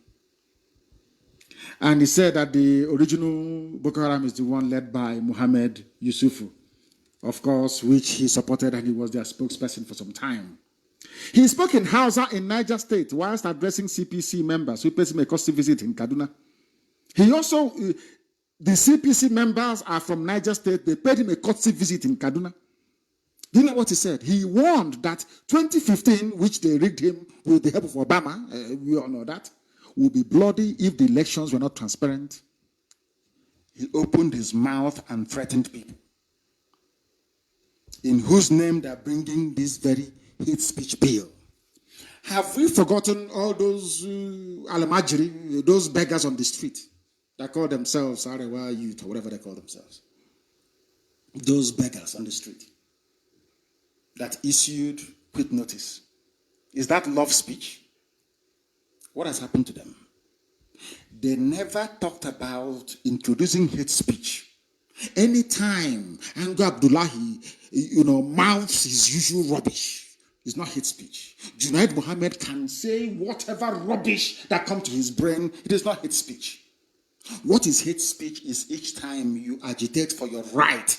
And he said that the original Boko Haram is the one led by Muhammad Yusufu, of course, which he supported, and he was their spokesperson for some time. He spoke in Hausa in Niger State whilst addressing CPC members who paid him a courtesy visit in Kaduna. He also, the CPC members are from Niger State. They paid him a courtesy visit in Kaduna. Do you know what he said? He warned that 2015, which they rigged him with the help of Obama, we all know that, will be bloody if the elections were not transparent. He opened his mouth and threatened people, in whose name they are bringing this very hate speech bill. Have we forgotten all those Alamajiri, those beggars on the street that call themselves Arewa youth or whatever they call themselves? Those beggars on the street that issued quit notice. Is that love speech? What has happened to them? They never talked about introducing hate speech. Anytime Ango Abdullahi, mouths his usual rubbish, it's not hate speech. Junaid Mohammed can say whatever rubbish that comes to his brain. It is not hate speech. What is hate speech is each time you agitate for your right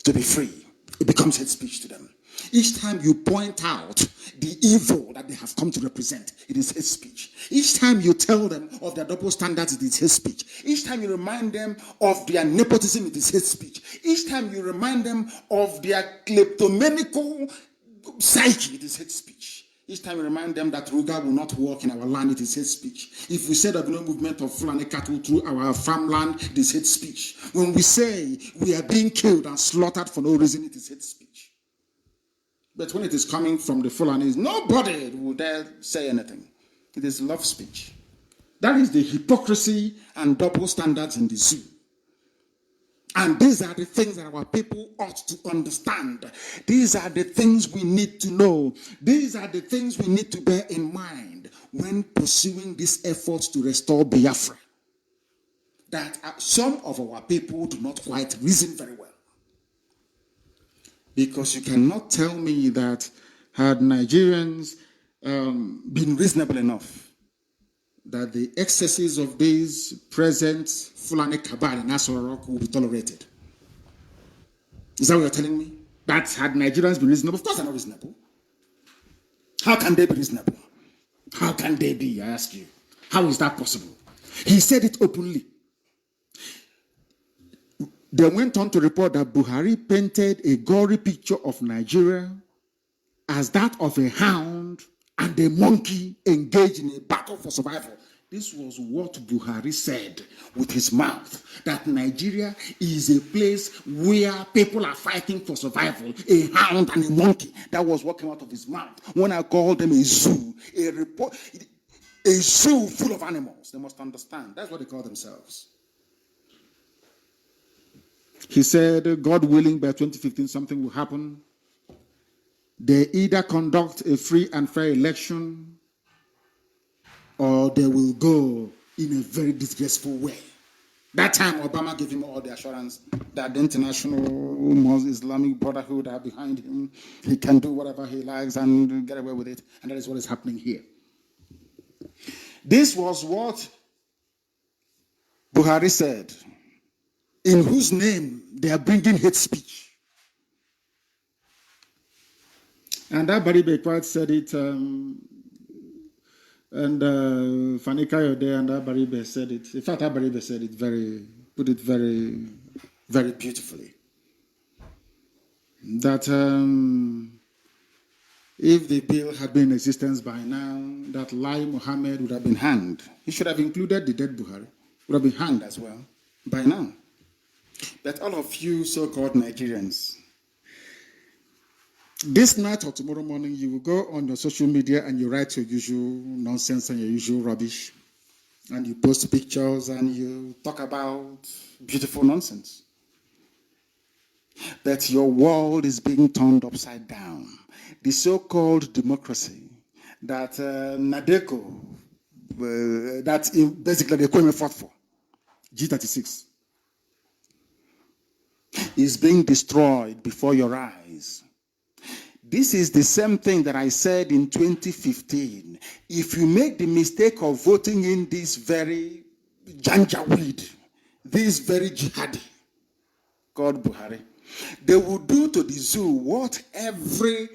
to be free, it becomes hate speech to them. Each time you point out the evil that they have come to represent, it is hate speech. Each time you tell them of their double standards, it is hate speech. Each time you remind them of their nepotism, it is hate speech. Each time you remind them of their kleptomaniacal psyche, it is hate speech. Each time we remind them that Ruga will not work in our land, it is hate speech. If we say that no movement of Fulani cattle through our farmland, it is hate speech. When we say we are being killed and slaughtered for no reason, it is hate speech. But when it is coming from the Fulanis, nobody will dare say anything. It is love speech. That is the hypocrisy and double standards in the zoo. And these are the things that our people ought to understand. These are the things we need to know. These are the things we need to bear in mind when pursuing these efforts to restore Biafra. That some of our people do not quite reason very well. Because you cannot tell me that had Nigerians been reasonable enough, that the excesses of these present Fulani cabal in Asoro Rock will be tolerated. Is that what you're telling me? That had Nigerians been reasonable? Of course they're not reasonable. How can they be reasonable? How can they be, I ask you? How is that possible? He said it openly. They went on to report that Buhari painted a gory picture of Nigeria as that of a hound and a monkey engaged in a battle for survival. This was what Buhari said with his mouth, that Nigeria is a place where people are fighting for survival, a hound and a monkey. That was what came out of his mouth. When I called them a zoo, a zoo full of animals, they must understand. That's what they call themselves. He said, God willing, by 2015, something will happen. They either conduct a free and fair election or they will go in a very disgraceful way. That time, Obama gave him all the assurance that the international Islamic Brotherhood are behind him. He can do whatever he likes and get away with it. And that is what is happening here. This was what Buhari said, in whose name they are bringing hate speech. And that Barry Bekwad said it And Fani Kayode and Abaribe said it. In fact, Abaribe said it put it very, very beautifully. That if the bill had been in existence by now, that Lai Mohammed would have been hanged. He should have included the dead Buhari. Would have been hanged as well by now. But all of you so-called Nigerians, this night or tomorrow morning, you will go on your social media and you write your usual nonsense and your usual rubbish. And you post pictures and you talk about beautiful nonsense. That your world is being turned upside down. The so-called democracy that Nadeko, basically the Kwame fought for, G36, is being destroyed before your eyes. This is the same thing that I said in 2015. If you make the mistake of voting in this very janjaweed, this very jihadi called Buhari, they will do to the zoo what every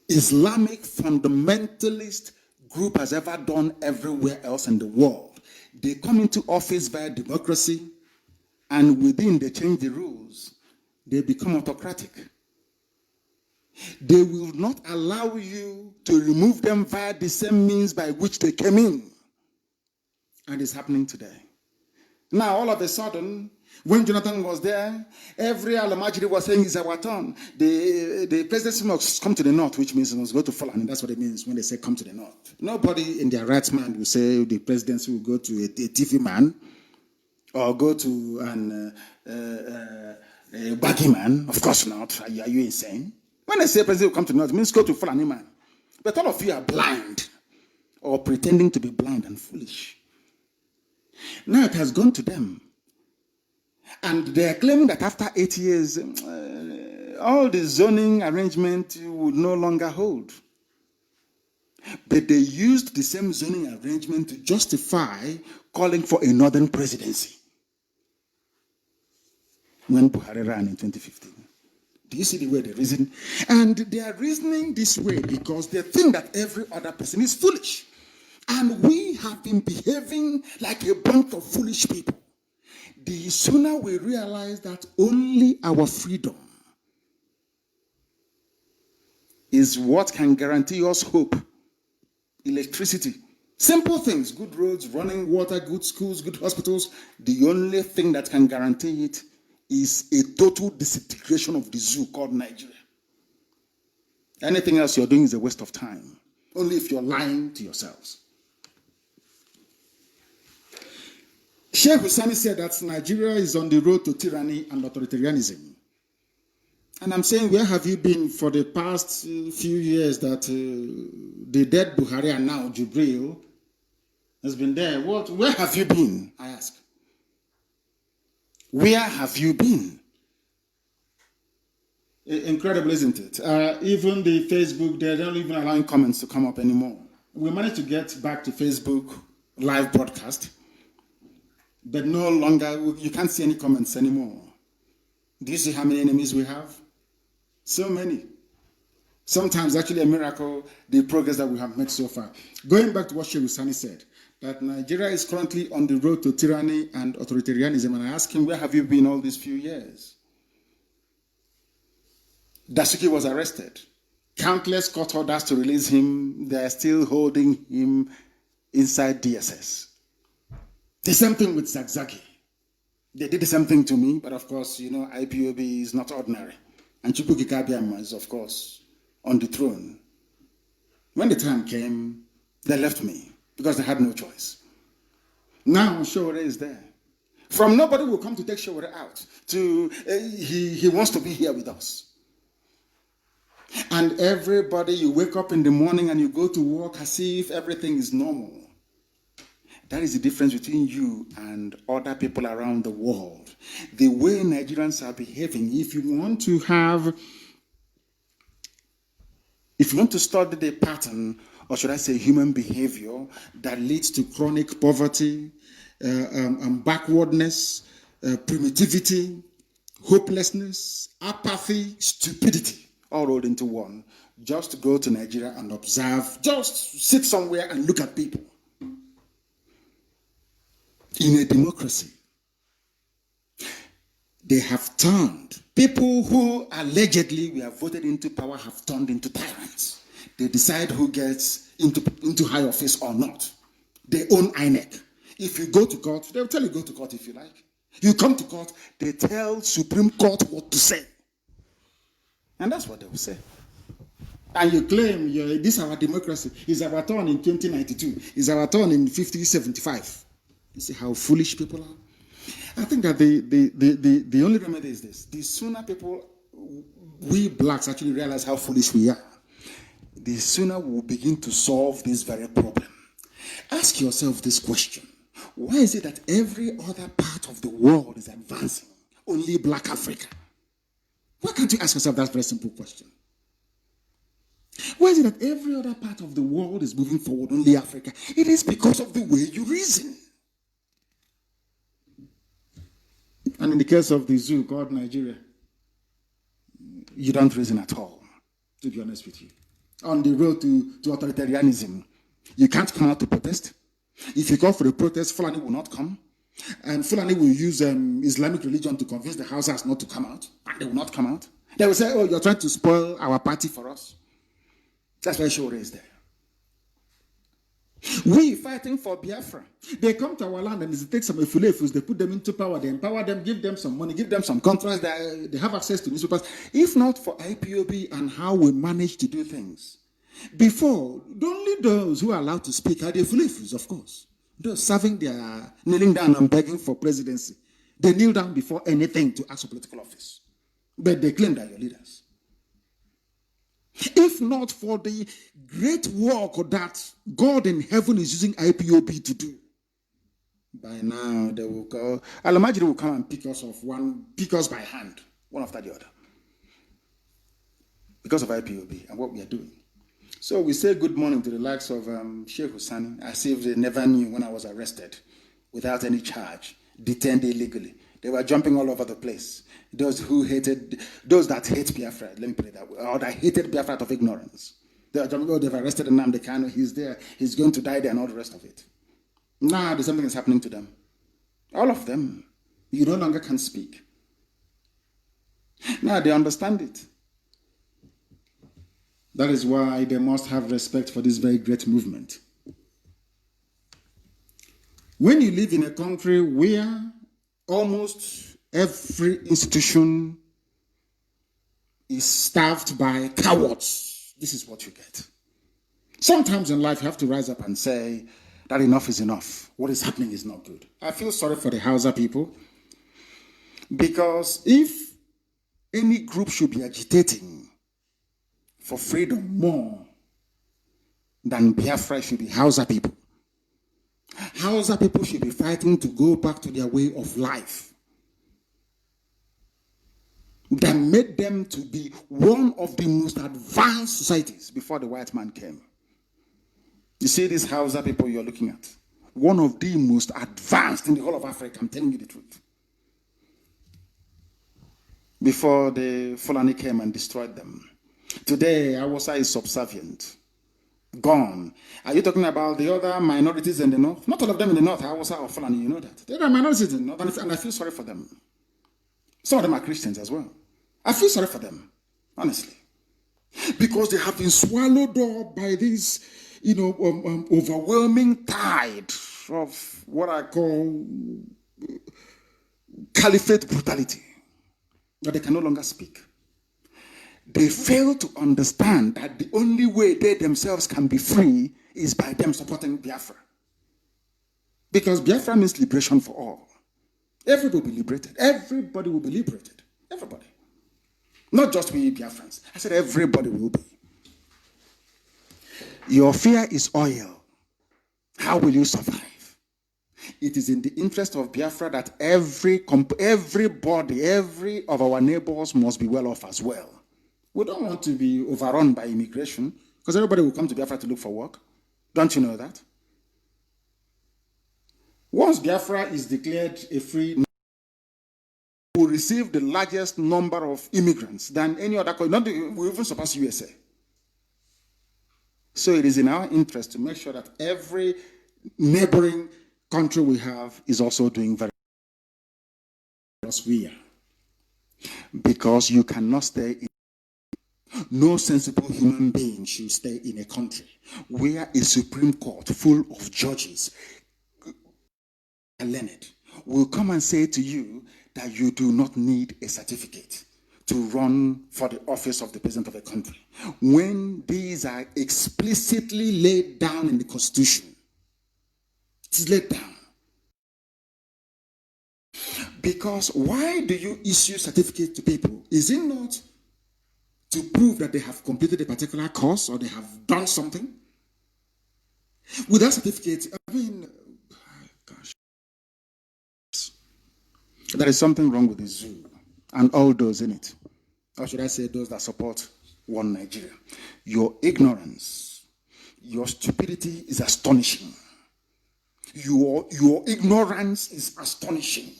Islamic fundamentalist group has ever done everywhere else in the world. They come into office via democracy, and within they change the rules. They become autocratic. They will not allow you to remove them via the same means by which they came in. And it's happening today. Now, all of a sudden, when Jonathan was there, every Alamajiri was saying it's our turn. The presidency must come to the north, which means it must go to Fulani. That's what it means when they say come to the north. Nobody in their right mind will say the presidency will go to a TV man or go to a baggy man. Of course not. Are you insane? When they say president will come to the north, it means go to Fulani man. But all of you are blind or pretending to be blind and foolish. Now it has gone to them. And they are claiming that after 8 years, all the zoning arrangement would no longer hold. But they used the same zoning arrangement to justify calling for a northern presidency when Buhari ran in 2015. Do you see the way they reason? And they are reasoning this way because they think that every other person is foolish. And we have been behaving like a bunch of foolish people. The sooner we realize that only our freedom is what can guarantee us hope, electricity, simple things, good roads, running water, good schools, good hospitals, the only thing that can guarantee it is a total disintegration of the zoo called Nigeria. Anything else you're doing is a waste of time, only if you're lying to yourselves. Sheikh Husani said that Nigeria is on the road to tyranny and authoritarianism. And I'm saying, where have you been for the past few years that the dead Buhari and now Jubril has been there? Where have you been, I ask? Where have you been? Incredible, isn't it? Even the Facebook, they're not even allowing comments to come up anymore. We managed to get back to Facebook live broadcast, but no longer, you can't see any comments anymore. Do you see how many enemies we have? So many. Sometimes actually a miracle, the progress that we have made so far. Going back to what Sheikh Husani said, that Nigeria is currently on the road to tyranny and authoritarianism, and I asked him, where have you been all these few years? Dasuki was arrested. Countless court orders to release him. They are still holding him inside DSS. The same thing with Zagzagi. They did the same thing to me, but of course, you know, IPOB is not ordinary. And Chukwuka Kabiama is, of course, on the throne. When the time came, they left me because they had no choice. Now Showore is there. From nobody will come to take Showore out to he wants to be here with us. And everybody, you wake up in the morning and you go to work as if everything is normal. That is the difference between you and other people around the world. The way Nigerians are behaving, if you want to study the pattern, or should I say human behavior, that leads to chronic poverty, backwardness, primitivity, hopelessness, apathy, stupidity, all rolled into one, Just go to Nigeria and observe. Just sit somewhere and look at people. In a democracy, they have turned. People who allegedly were voted into power have turned into tyrants. They decide who gets into high office or not. They own INEC. If you go to court, they'll tell you go to court if you like. You come to court, they tell Supreme Court what to say. And that's what they will say. And you claim this is our democracy. It's our turn in 2092. It's our turn in 5075. You see how foolish people are? I think that the only remedy is this. The sooner people, we blacks, actually realize how foolish we are, the sooner we will begin to solve this very problem. Ask yourself this question. Why is it that every other part of the world is advancing? Only Black Africa? Why can't you ask yourself that very simple question? Why is it that every other part of the world is moving forward, only Africa? It is because of the way you reason. And in the case of the zoo called Nigeria, you don't reason at all, to be honest with you. On the road to authoritarianism, you can't come out to protest. If you call for a protest, Fulani will not come. And Fulani will use Islamic religion to convince the Hausas not to come out. And they will not come out. They will say, oh, you're trying to spoil our party for us. That's why Shore is there. We fighting for Biafra. They come to our land and they take some efulefus, they put them into power, they empower them, give them some money, give them some contracts, they have access to newspapers. If not for IPOB and how we manage to do things. Before, only those who are allowed to speak are the efulefus, of course. Those serving their, kneeling down and begging for presidency. They kneel down before anything to ask for political office. But they claim that you're leaders. If not for the great work that God in heaven is using IPOB to do, by now they will go. I'll imagine they will come and pick us by hand, one after the other, because of IPOB and what we are doing. So we say good morning to the likes of Sheikh Hussein, as if they never knew when I was arrested, without any charge, detained illegally. They were jumping all over the place. Those that hate Biafra, let me put it that way, or that hated Biafra out of ignorance. They are jumping, they've arrested Nnamdi Kanu, he's there, he's going to die there, and all the rest of it. Now there's something that's happening to them. All of them. You no longer can speak. Now they understand it. That is why they must have respect for this very great movement. When you live in a country where almost every institution is staffed by cowards, this is what you get. Sometimes in life you have to rise up and say that enough is enough. What is happening is not good. I feel sorry for the Hausa people, because if any group should be agitating for freedom more than Biafra, should be Hausa people. Hausa people should be fighting to go back to their way of life that made them to be one of the most advanced societies before the white man came. You see these Hausa people you're looking at, one of the most advanced in the whole of Africa, I'm telling you the truth. Before the Fulani came and destroyed them. Today, Hausa is subservient. Gone. Are you talking about the other minorities in the north? Not all of them in the north, Hausa or Fulani, you know that. There are minorities in the north, and I feel sorry for them. Some of them are Christians as well. I feel sorry for them, honestly. Because they have been swallowed up by this, overwhelming tide of what I call caliphate brutality. That they can no longer speak. They fail to understand that the only way they themselves can be free is by them supporting Biafra. Because Biafra means liberation for all. Everybody will be liberated. Everybody will be liberated. Everybody. Not just we Biafrans. I said everybody will be. Your fear is oil. How will you survive? It is in the interest of Biafra that everybody, every of our neighbors must be well off as well. We don't want to be overrun by immigration, because everybody will come to Biafra to look for work. Don't you know that? Once Biafra is declared a free nation, we will receive the largest number of immigrants than any other country. We even surpass USA. So it is in our interest to make sure that every neighboring country we have is also doing very well as we are. Because you cannot stay in. No sensible human being should stay in a country where a Supreme Court full of judges learned will come and say to you that you do not need a certificate to run for the office of the president of a country, when these are explicitly laid down in the Constitution. It is laid down. Because why do you issue certificates to people? Is it not to prove that they have completed a particular course or they have done something? With that certificate, I mean, gosh, there is something wrong with the zoo and all those in it. Or should I say those that support one Nigeria? Your ignorance, your stupidity is astonishing. Your ignorance is astonishing.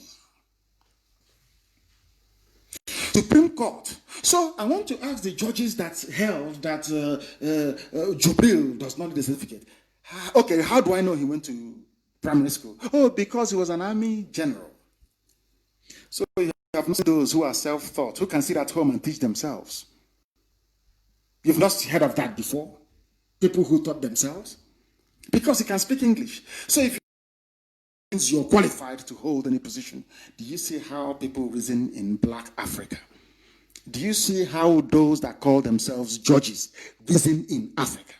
Supreme Court. So I want to ask the judges that held that Jubril does not need a certificate. Okay, how do I know he went to primary school? Oh, because he was an army general. So you have not those who are self-taught, who can sit at home and teach themselves. You've not heard of that before? People who taught themselves? Because he can speak English. So if you're qualified to hold any position, do you see how people reason in Black Africa? Do you see how those that call themselves judges reason in Africa?